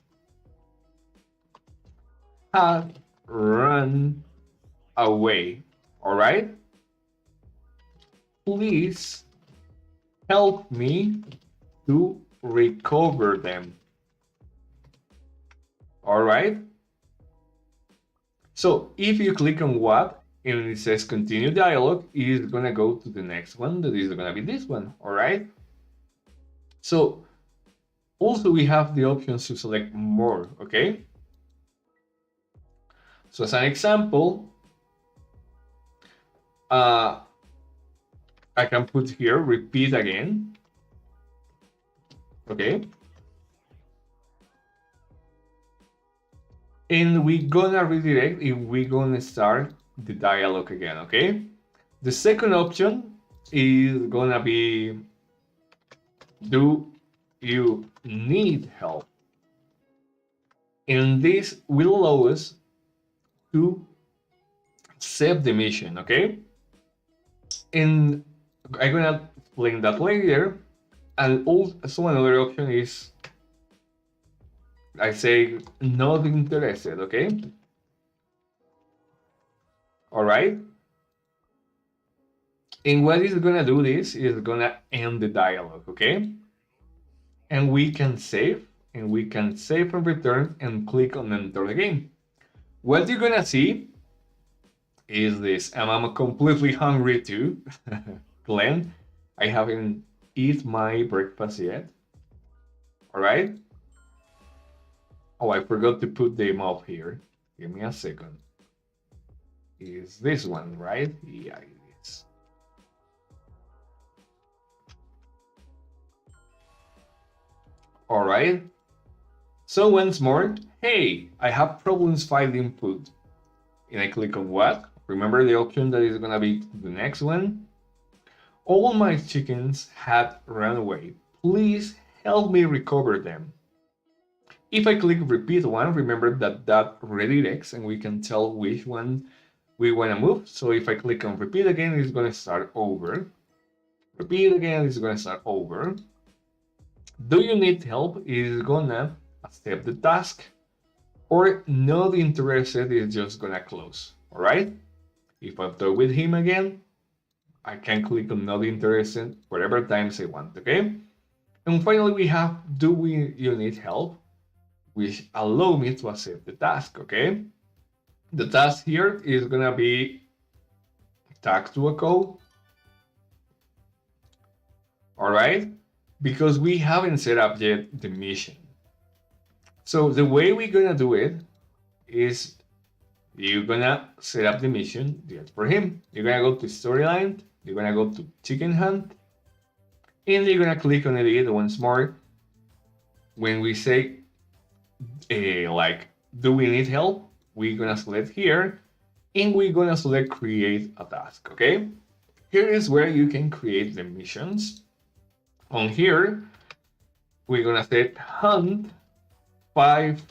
have run away, all right? Please help me to recover them. All right. So if you click on what and it says continue dialogue, it is gonna go to the next one. That is gonna be this one. All right. So also we have the options to select more. Okay. So as an example, I can put here repeat again. Okay. And we're gonna redirect if we're gonna start the dialogue again, okay? The second option is gonna be, do you need help? And this will allow us to save the mission, okay? And I'm gonna explain that later. And also another option is, I say, not interested, okay? All right. And what is gonna do this is gonna end the dialogue, okay? And we can save, and return and click on enter the game. What you're gonna see is this, and I'm completely hungry too, Glenn. I haven't eat my breakfast yet. All right. Oh, I forgot to put the map here. Give me a second. Is this one right? Yeah, it is. All right. So once more, hey, I have problems finding food. And I click on what? Remember the option that is gonna be the next one? All my chickens had run away. Please help me recover them. If I click repeat one, remember that redirects and we can tell which one we want to move. So if I click on repeat again, it's going to start over. Repeat again, it's going to start over. Do you need help? Is gonna accept the task. Or not interested is just gonna close. All right. If I talk with him again, I can click on not interested whatever times I want. Okay. And finally, we have you need help, which allow me to accept the task. Okay. The task here is gonna be tag to a code. All right. Because we haven't set up yet the mission. So the way we're gonna do it is you're gonna set up the mission just for him. You're gonna go to storyline, you're gonna go to chicken hunt, and you're gonna click on edit once more. When we say like, do we need help? We're gonna select here, and we're gonna select create a task, okay? Here is where you can create the missions. On here, we're gonna set hunt 5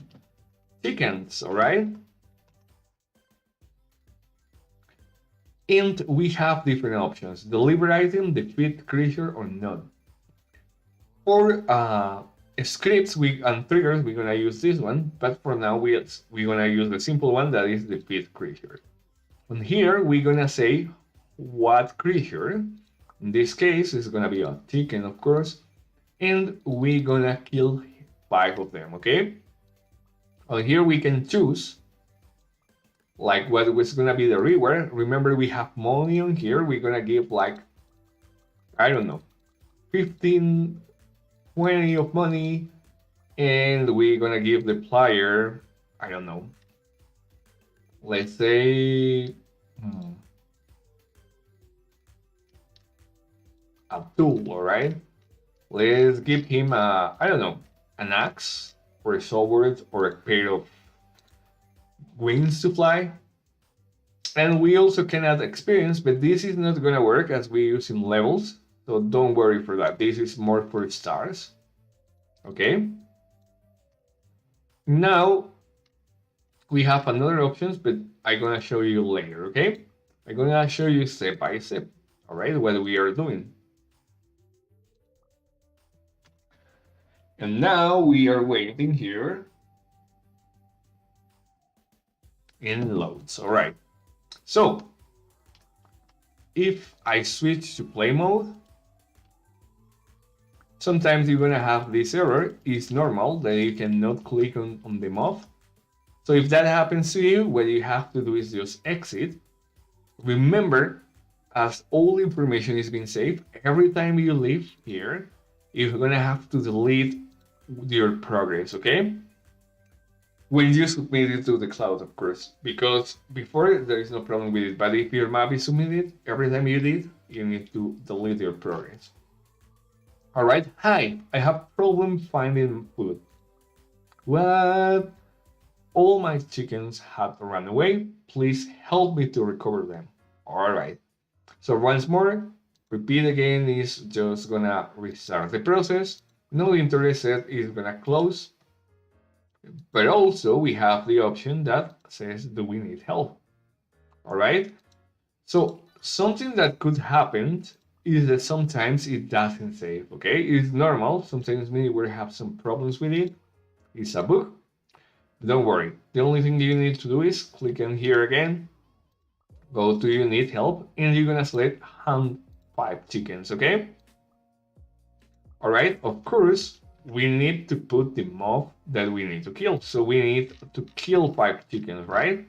chickens, all right? And we have different options: deliver item, defeat creature, or none. For scripts and triggers, we're gonna use this one, but for now we're gonna use the simple one that is defeat creature. And here we're gonna say what creature. In this case, it's gonna be a chicken, of course, and we're gonna kill 5 of them, okay? On here we can choose like what was gonna be the reward. Remember, we have money on here. We're gonna give like, I don't know, 15, 20 of money, and we're gonna give the player, I don't know, let's say a tool, all right? Let's give him a, I don't know, an axe or a sword or a pair of wings to fly. And we also can add experience, but this is not gonna work as we use in levels, so don't worry for that. This is more for stars. Okay. Now we have another options, but I'm gonna show you later. Okay. I'm gonna show you step by step. All right, what we are doing. And now we are waiting here in loads. All right. So if I switch to play mode, sometimes you're gonna have this error. It's normal that you cannot click on the mob. So if that happens to you, what you have to do is just exit. Remember, as all information is being saved, every time you leave here, you're gonna have to delete your progress, okay? When you submit it to the cloud, of course, because before there is no problem with it, but if your map is submitted, every time you did, you need to delete your progress. All right. Hi, I have problem finding food. What? All my chickens have run away. Please help me to recover them. All right. So once more, repeat again is just gonna restart the process. No interest set is gonna close, but also we have the option that says, do we need help? All right. So something that could happen is that sometimes it doesn't save. Okay, it's normal. Sometimes maybe we have some problems with it. It's a bug. Don't worry. The only thing you need to do is click on here again, go to you need help, and you're gonna select hunt 5 chickens. Okay. All right. Of course, we need to put the mob that we need to kill. So we need to kill 5 chickens, right?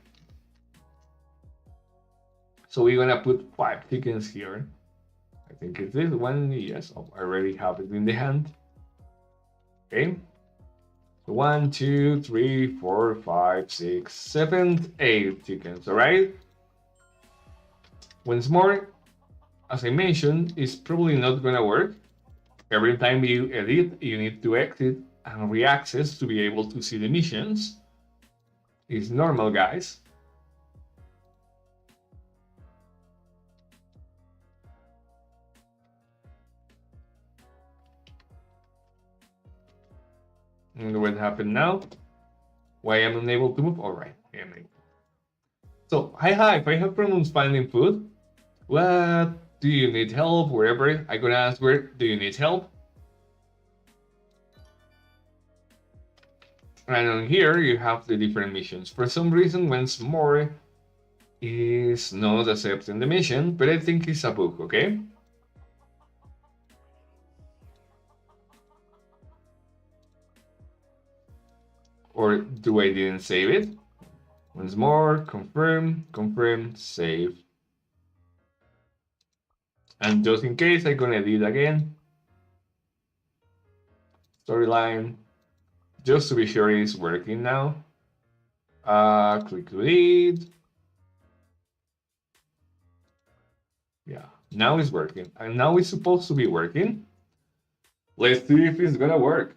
So we're gonna put 5 chickens here. I think it's this one. Yes, oh, I already have it in the hand. Okay. So 1, 2, 3, 4, 5, 6, 7, 8 chickens. All right. Once more, as I mentioned, it's probably not gonna work. Every time you edit, you need to exit and re-access to be able to see the missions. It's normal, guys. And what happened now? Why am I unable to move? All right, I am able. So, hi, if I have problems finding food, what do you need help? Wherever I'm gonna ask, where do you need help? And on here you have the different missions. For some reason, once more is not accepting the mission, but I think it's a bug, okay? Or do I didn't save it? Once more, confirm, confirm, save. And just in case, I'm gonna edit again. Storyline, just to be sure it's working now. Click to edit. Yeah, now it's working. And now it's supposed to be working. Let's see if it's gonna work.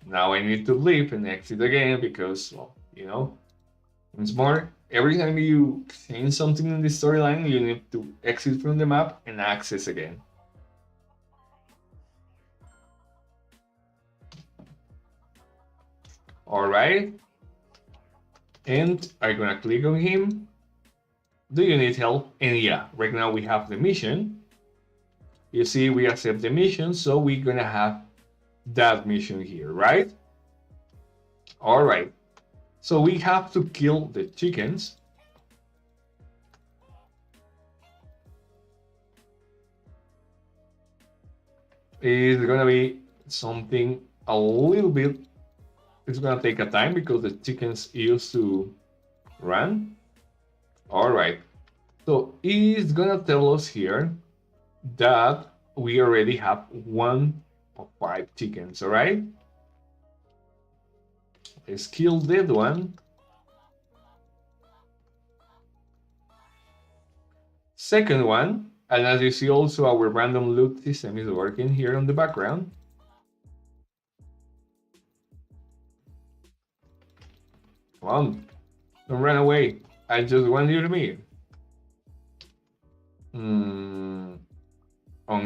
Now I need to leave and exit again because, well, you know, once more, every time you change something in the storyline, you need to exit from the map and access again. All right. And I'm gonna click on him. Do you need help? And yeah, right now we have the mission. You see, we accept the mission, so we're gonna have that mission here, right? All right. So we have to kill the chickens. It's gonna be something a little bit. It's gonna take a time because the chickens used to run. All right. So it's gonna tell us here that we already have 1 of 5 chickens. All right. Let's kill that one. Second one, and as you see also our random loot system is working here on the background. Come on, don't run away. I just want you to meet. On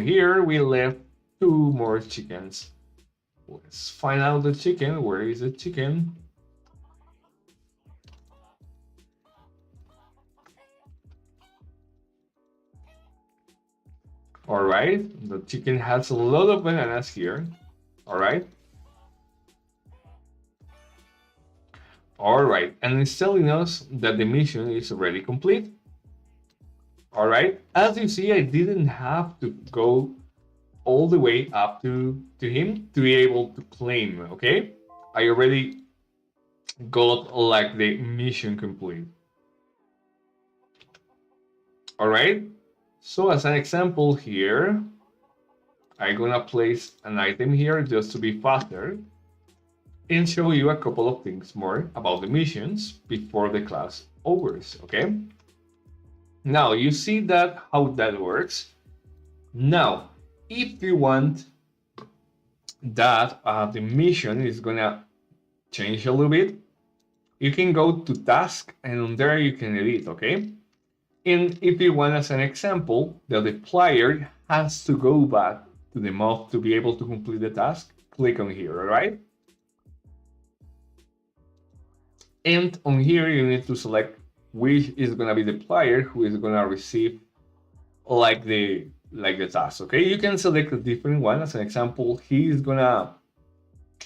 here we left 2 more chickens. Let's find out the chicken. Where is the chicken? All right, the chicken has a lot of bananas here. All right. All right, and it's telling us that the mission is already complete. All right, as you see, I didn't have to go all the way up to him to be able to claim, okay? I already got like the mission complete. All right, so as an example here, I'm gonna place an item here just to be faster. and show you a couple of things more about the missions before the class overs, okay? Now, you see that how that works. Now, if you want that the mission is gonna change a little bit, you can go to task and on there you can edit, okay? And if you want as an example that the player has to go back to the mob to be able to complete the task, click on here, all right? And on here you need to select which is gonna be the player who is gonna receive like the task, okay? You can select a different one. As an example, he is gonna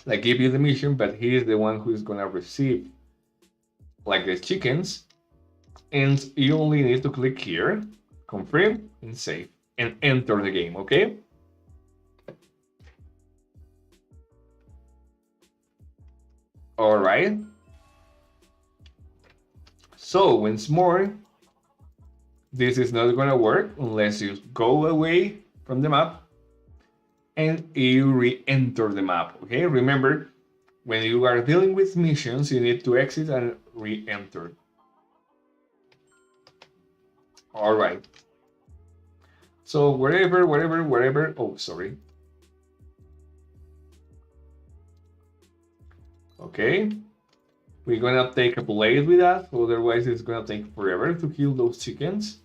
like give you the mission, but he is the one who is gonna receive like the chickens, and you only need to click here, confirm and save, and enter the game, okay? All right. So once more, this is not gonna work unless you go away from the map and you re-enter the map, okay? Remember, when you are dealing with missions, you need to exit and re-enter. All right. So wherever, oh, sorry. Okay. We're gonna take a blade with that, otherwise it's gonna take forever to kill those chickens.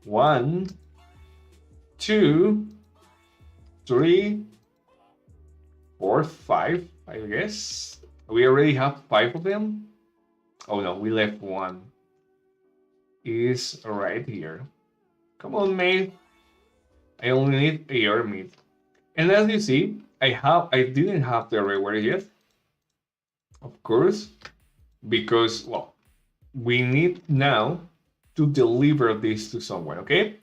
1, 2, 3, 4, 5, I guess. We already have 5 of them. Oh no, we left one. Is right here. Come on, mate. I only need air meat. And as you see, I didn't have the reward yet. Of course, because well, we need now to deliver this to someone, okay?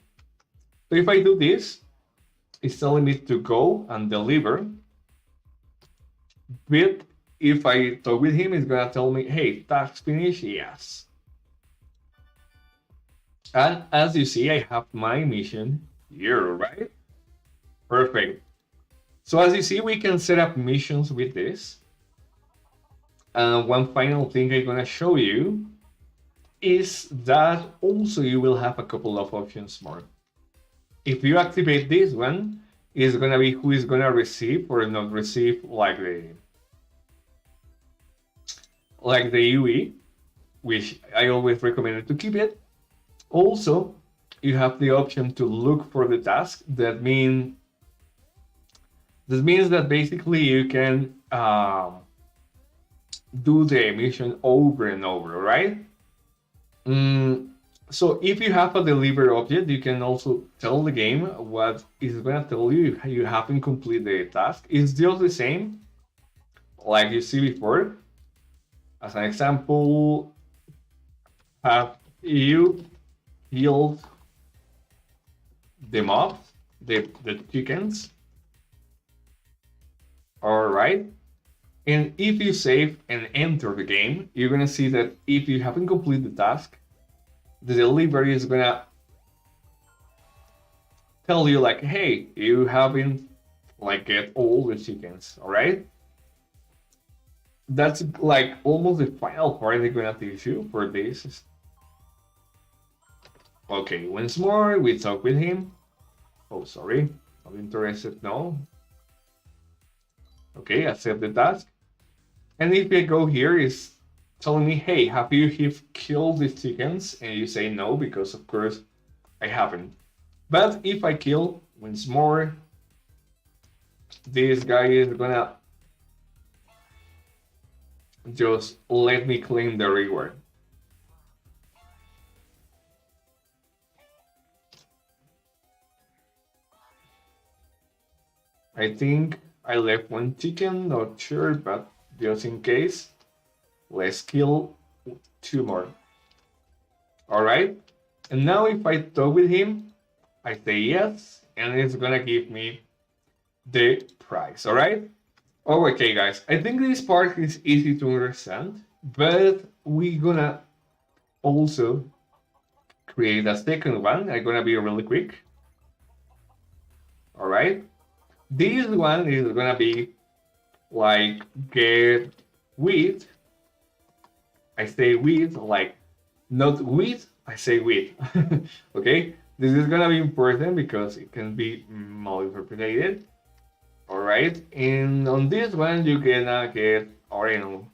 So if I do this, it's telling me to go and deliver. But if I talk with him, it's gonna tell me, hey, task finished, yes. And as you see, I have my mission here, right? Perfect. So as you see, we can set up missions with this. One final thing I'm gonna show you is that also you will have a couple of options more. If you activate this one, it's gonna be who is gonna receive or not receive like the UE, which I always recommend to keep it. Also, you have the option to look for the task. That means that basically you can do the mission over and over, right? So if you have a delivered object, you can also tell the game what is going to tell you if you haven't completed the task. It's just the same, like you see before. As an example, have you killed the mobs, the chickens? All right. And if you save and enter the game, you're gonna see that if you haven't completed the task, the delivery is gonna tell you like, hey, you haven't like get all the chickens, all right? That's like almost the final part they're gonna teach you for this. Okay, once more, we talk with him. Oh, sorry, not interested, no. Okay, accept the task. And if I go here, it's telling me, hey, have you killed these chickens? And you say no, because of course I haven't. But if I kill once more, this guy is gonna just let me claim the reward. I think I left one chicken, not sure, but just in case, let's kill 2 more. All right. And now if I talk with him, I say yes, and it's gonna give me the prize. All right. Oh, okay, guys. I think this part is easy to understand, but we're gonna also create a second one. I'm gonna be really quick. All right. This one is gonna be like get with. I say with, like not with, I say with. Okay, this is gonna be important because it can be malinterpreted. All right, and on this one you gonna get, or you know,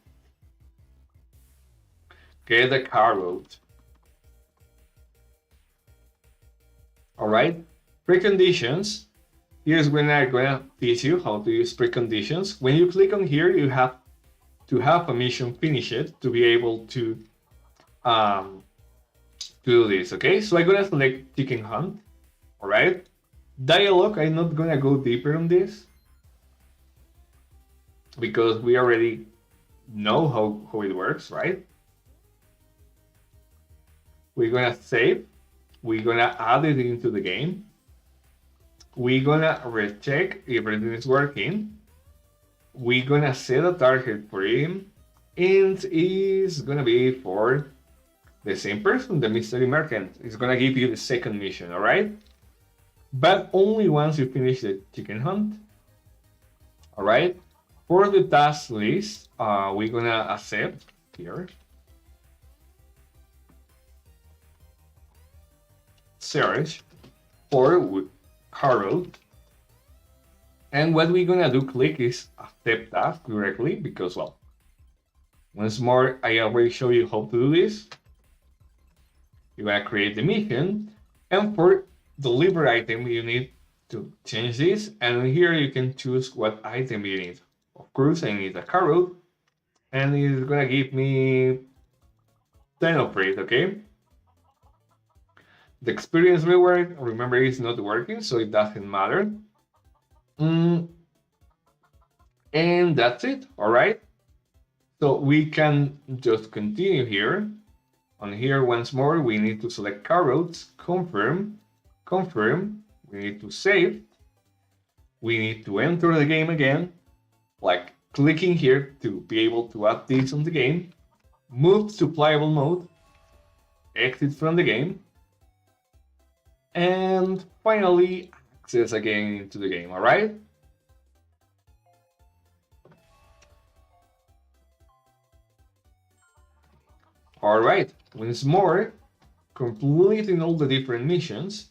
get the car route. All right, preconditions. Here's when I'm gonna teach you how to use preconditions. When you click on here, you have to have a mission finished to be able um, to do this. Okay, so I'm gonna select chicken hunt. All right, dialogue. I'm not gonna go deeper on this because we already know how it works, right? We're gonna save. We're gonna add it into the game. We're gonna recheck if everything is working. We're gonna set a target for him, and it's gonna be for the same person, the mystery merchant. It's gonna give you the second mission, all right? But only once you finish the chicken hunt. All right. For the task list, we're gonna accept here. Search for Harold. And what we're gonna do, click is accept task directly because, well, once more, I already show you how to do this. You're gonna create the mission, and for deliver item, you need to change this, and here you can choose what item you need. Of course, I need a carrot, and it's gonna give me 10 of it, okay? The experience reward, remember, is not working, so it doesn't matter. And that's it, all right? So we can just continue here. On here, once more, we need to select carrots, confirm, confirm. We need to save. We need to enter the game again, like clicking here to be able to add this on the game. Move to playable mode, exit from the game, and finally access again into the game, all right? All right, once more, completing all the different missions.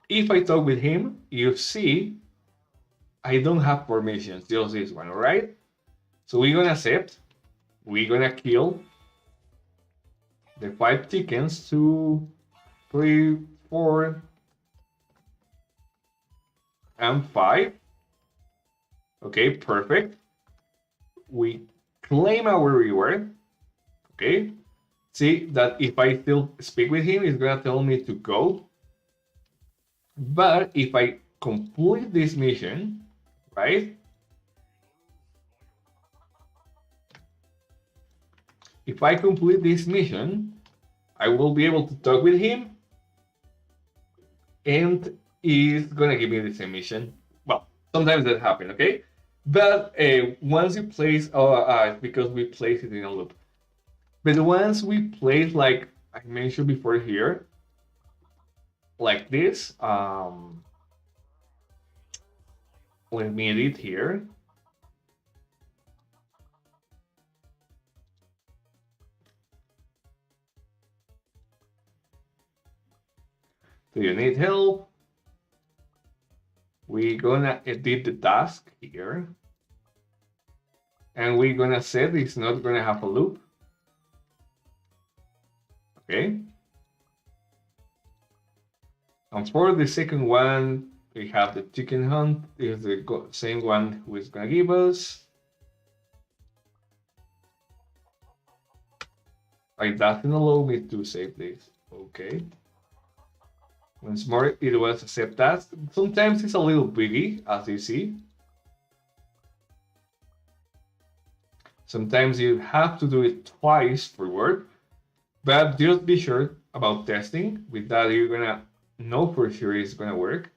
If I talk with him, you see, I don't have permissions, just this one, all right? So we're gonna accept, we're gonna kill the 5 chickens, 2, 3, 4, and 5. Okay, perfect. We claim our reward. Okay, see that if I still speak with him, it's gonna tell me to go. But if I complete this mission, right? If I complete this mission, I will be able to talk with him, and he's gonna give me the same mission. Well, sometimes that happens, okay? But once you place, because we place it in a loop. But once we place, like I mentioned before here, like this, let me edit here. Do you need help? We're gonna edit the task here. And we're gonna set it's not gonna have a loop. Okay. And for the second one, we have the chicken hunt. Is the same one who is gonna give us. It doesn't allow me to save this. Okay. Once more, it was a set task. Sometimes it's a little biggie, as you see. Sometimes you have to do it twice for work, but just be sure about testing. With that, you're gonna know for sure it's gonna work.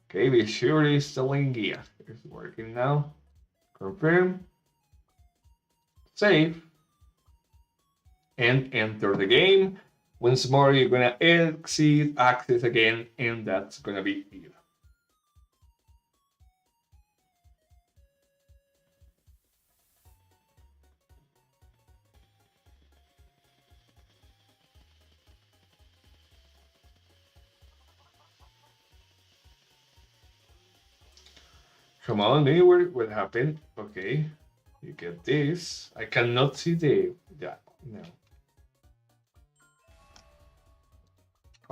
Okay, be sure it's selling gear. It's working now. Confirm. Save. And enter the game. Once more, you're gonna exit, access again, and that's gonna be it. Come on, anywhere, what happened? Okay, you get this. I cannot see the, yeah, no.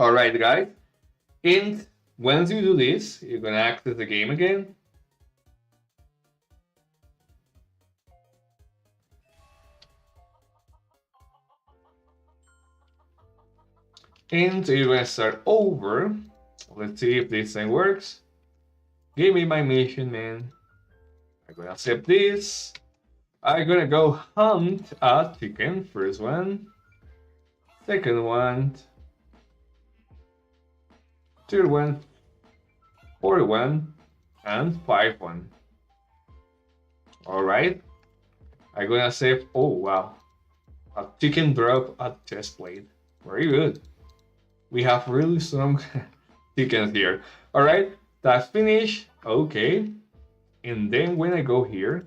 All right, guys. And once you do this, you're gonna access the game again. And you're gonna start over. Let's see if this thing works. Give me my mission, man. I'm gonna accept this. I'm gonna go hunt a chicken. First one. Second one. Third one. Fourth one. And fifth one. Alright. I'm gonna save. Oh wow. A chicken drop a chest plate. Very good. We have really strong chickens here. Alright. That's finished. Okay. And then when I go here.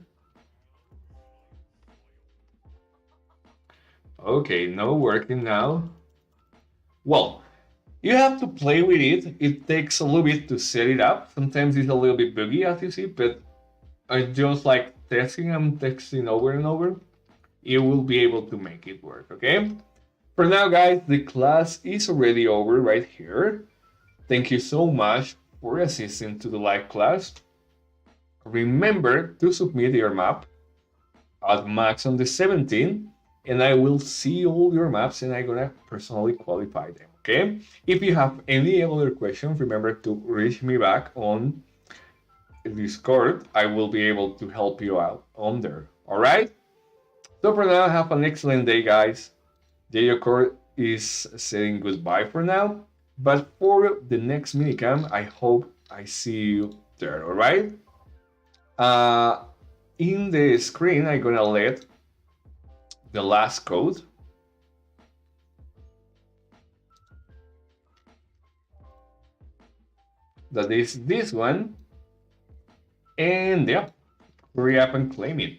Okay, no working now. Well, you have to play with it. It takes a little bit to set it up. Sometimes it's a little bit buggy, as you see, but I just like testing and texting over and over. You will be able to make it work, okay? For now, guys, the class is already over right here. Thank you so much for assisting to the live class. Remember to submit your map at max on the 17th, and I will see all your maps and I'm gonna personally qualify them, okay? If you have any other questions, remember to reach me back on Discord. I will be able to help you out on there, all right? So for now, have an excellent day, guys. YeyoCore is saying goodbye for now, but for the next minicam, I hope I see you there, all right? Uh, in the screen, I'm gonna let the last code. That is this one. And yeah, hurry up and claim it.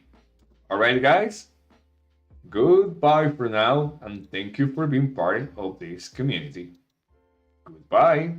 Alright, guys? Goodbye for now, and thank you for being part of this community. Goodbye.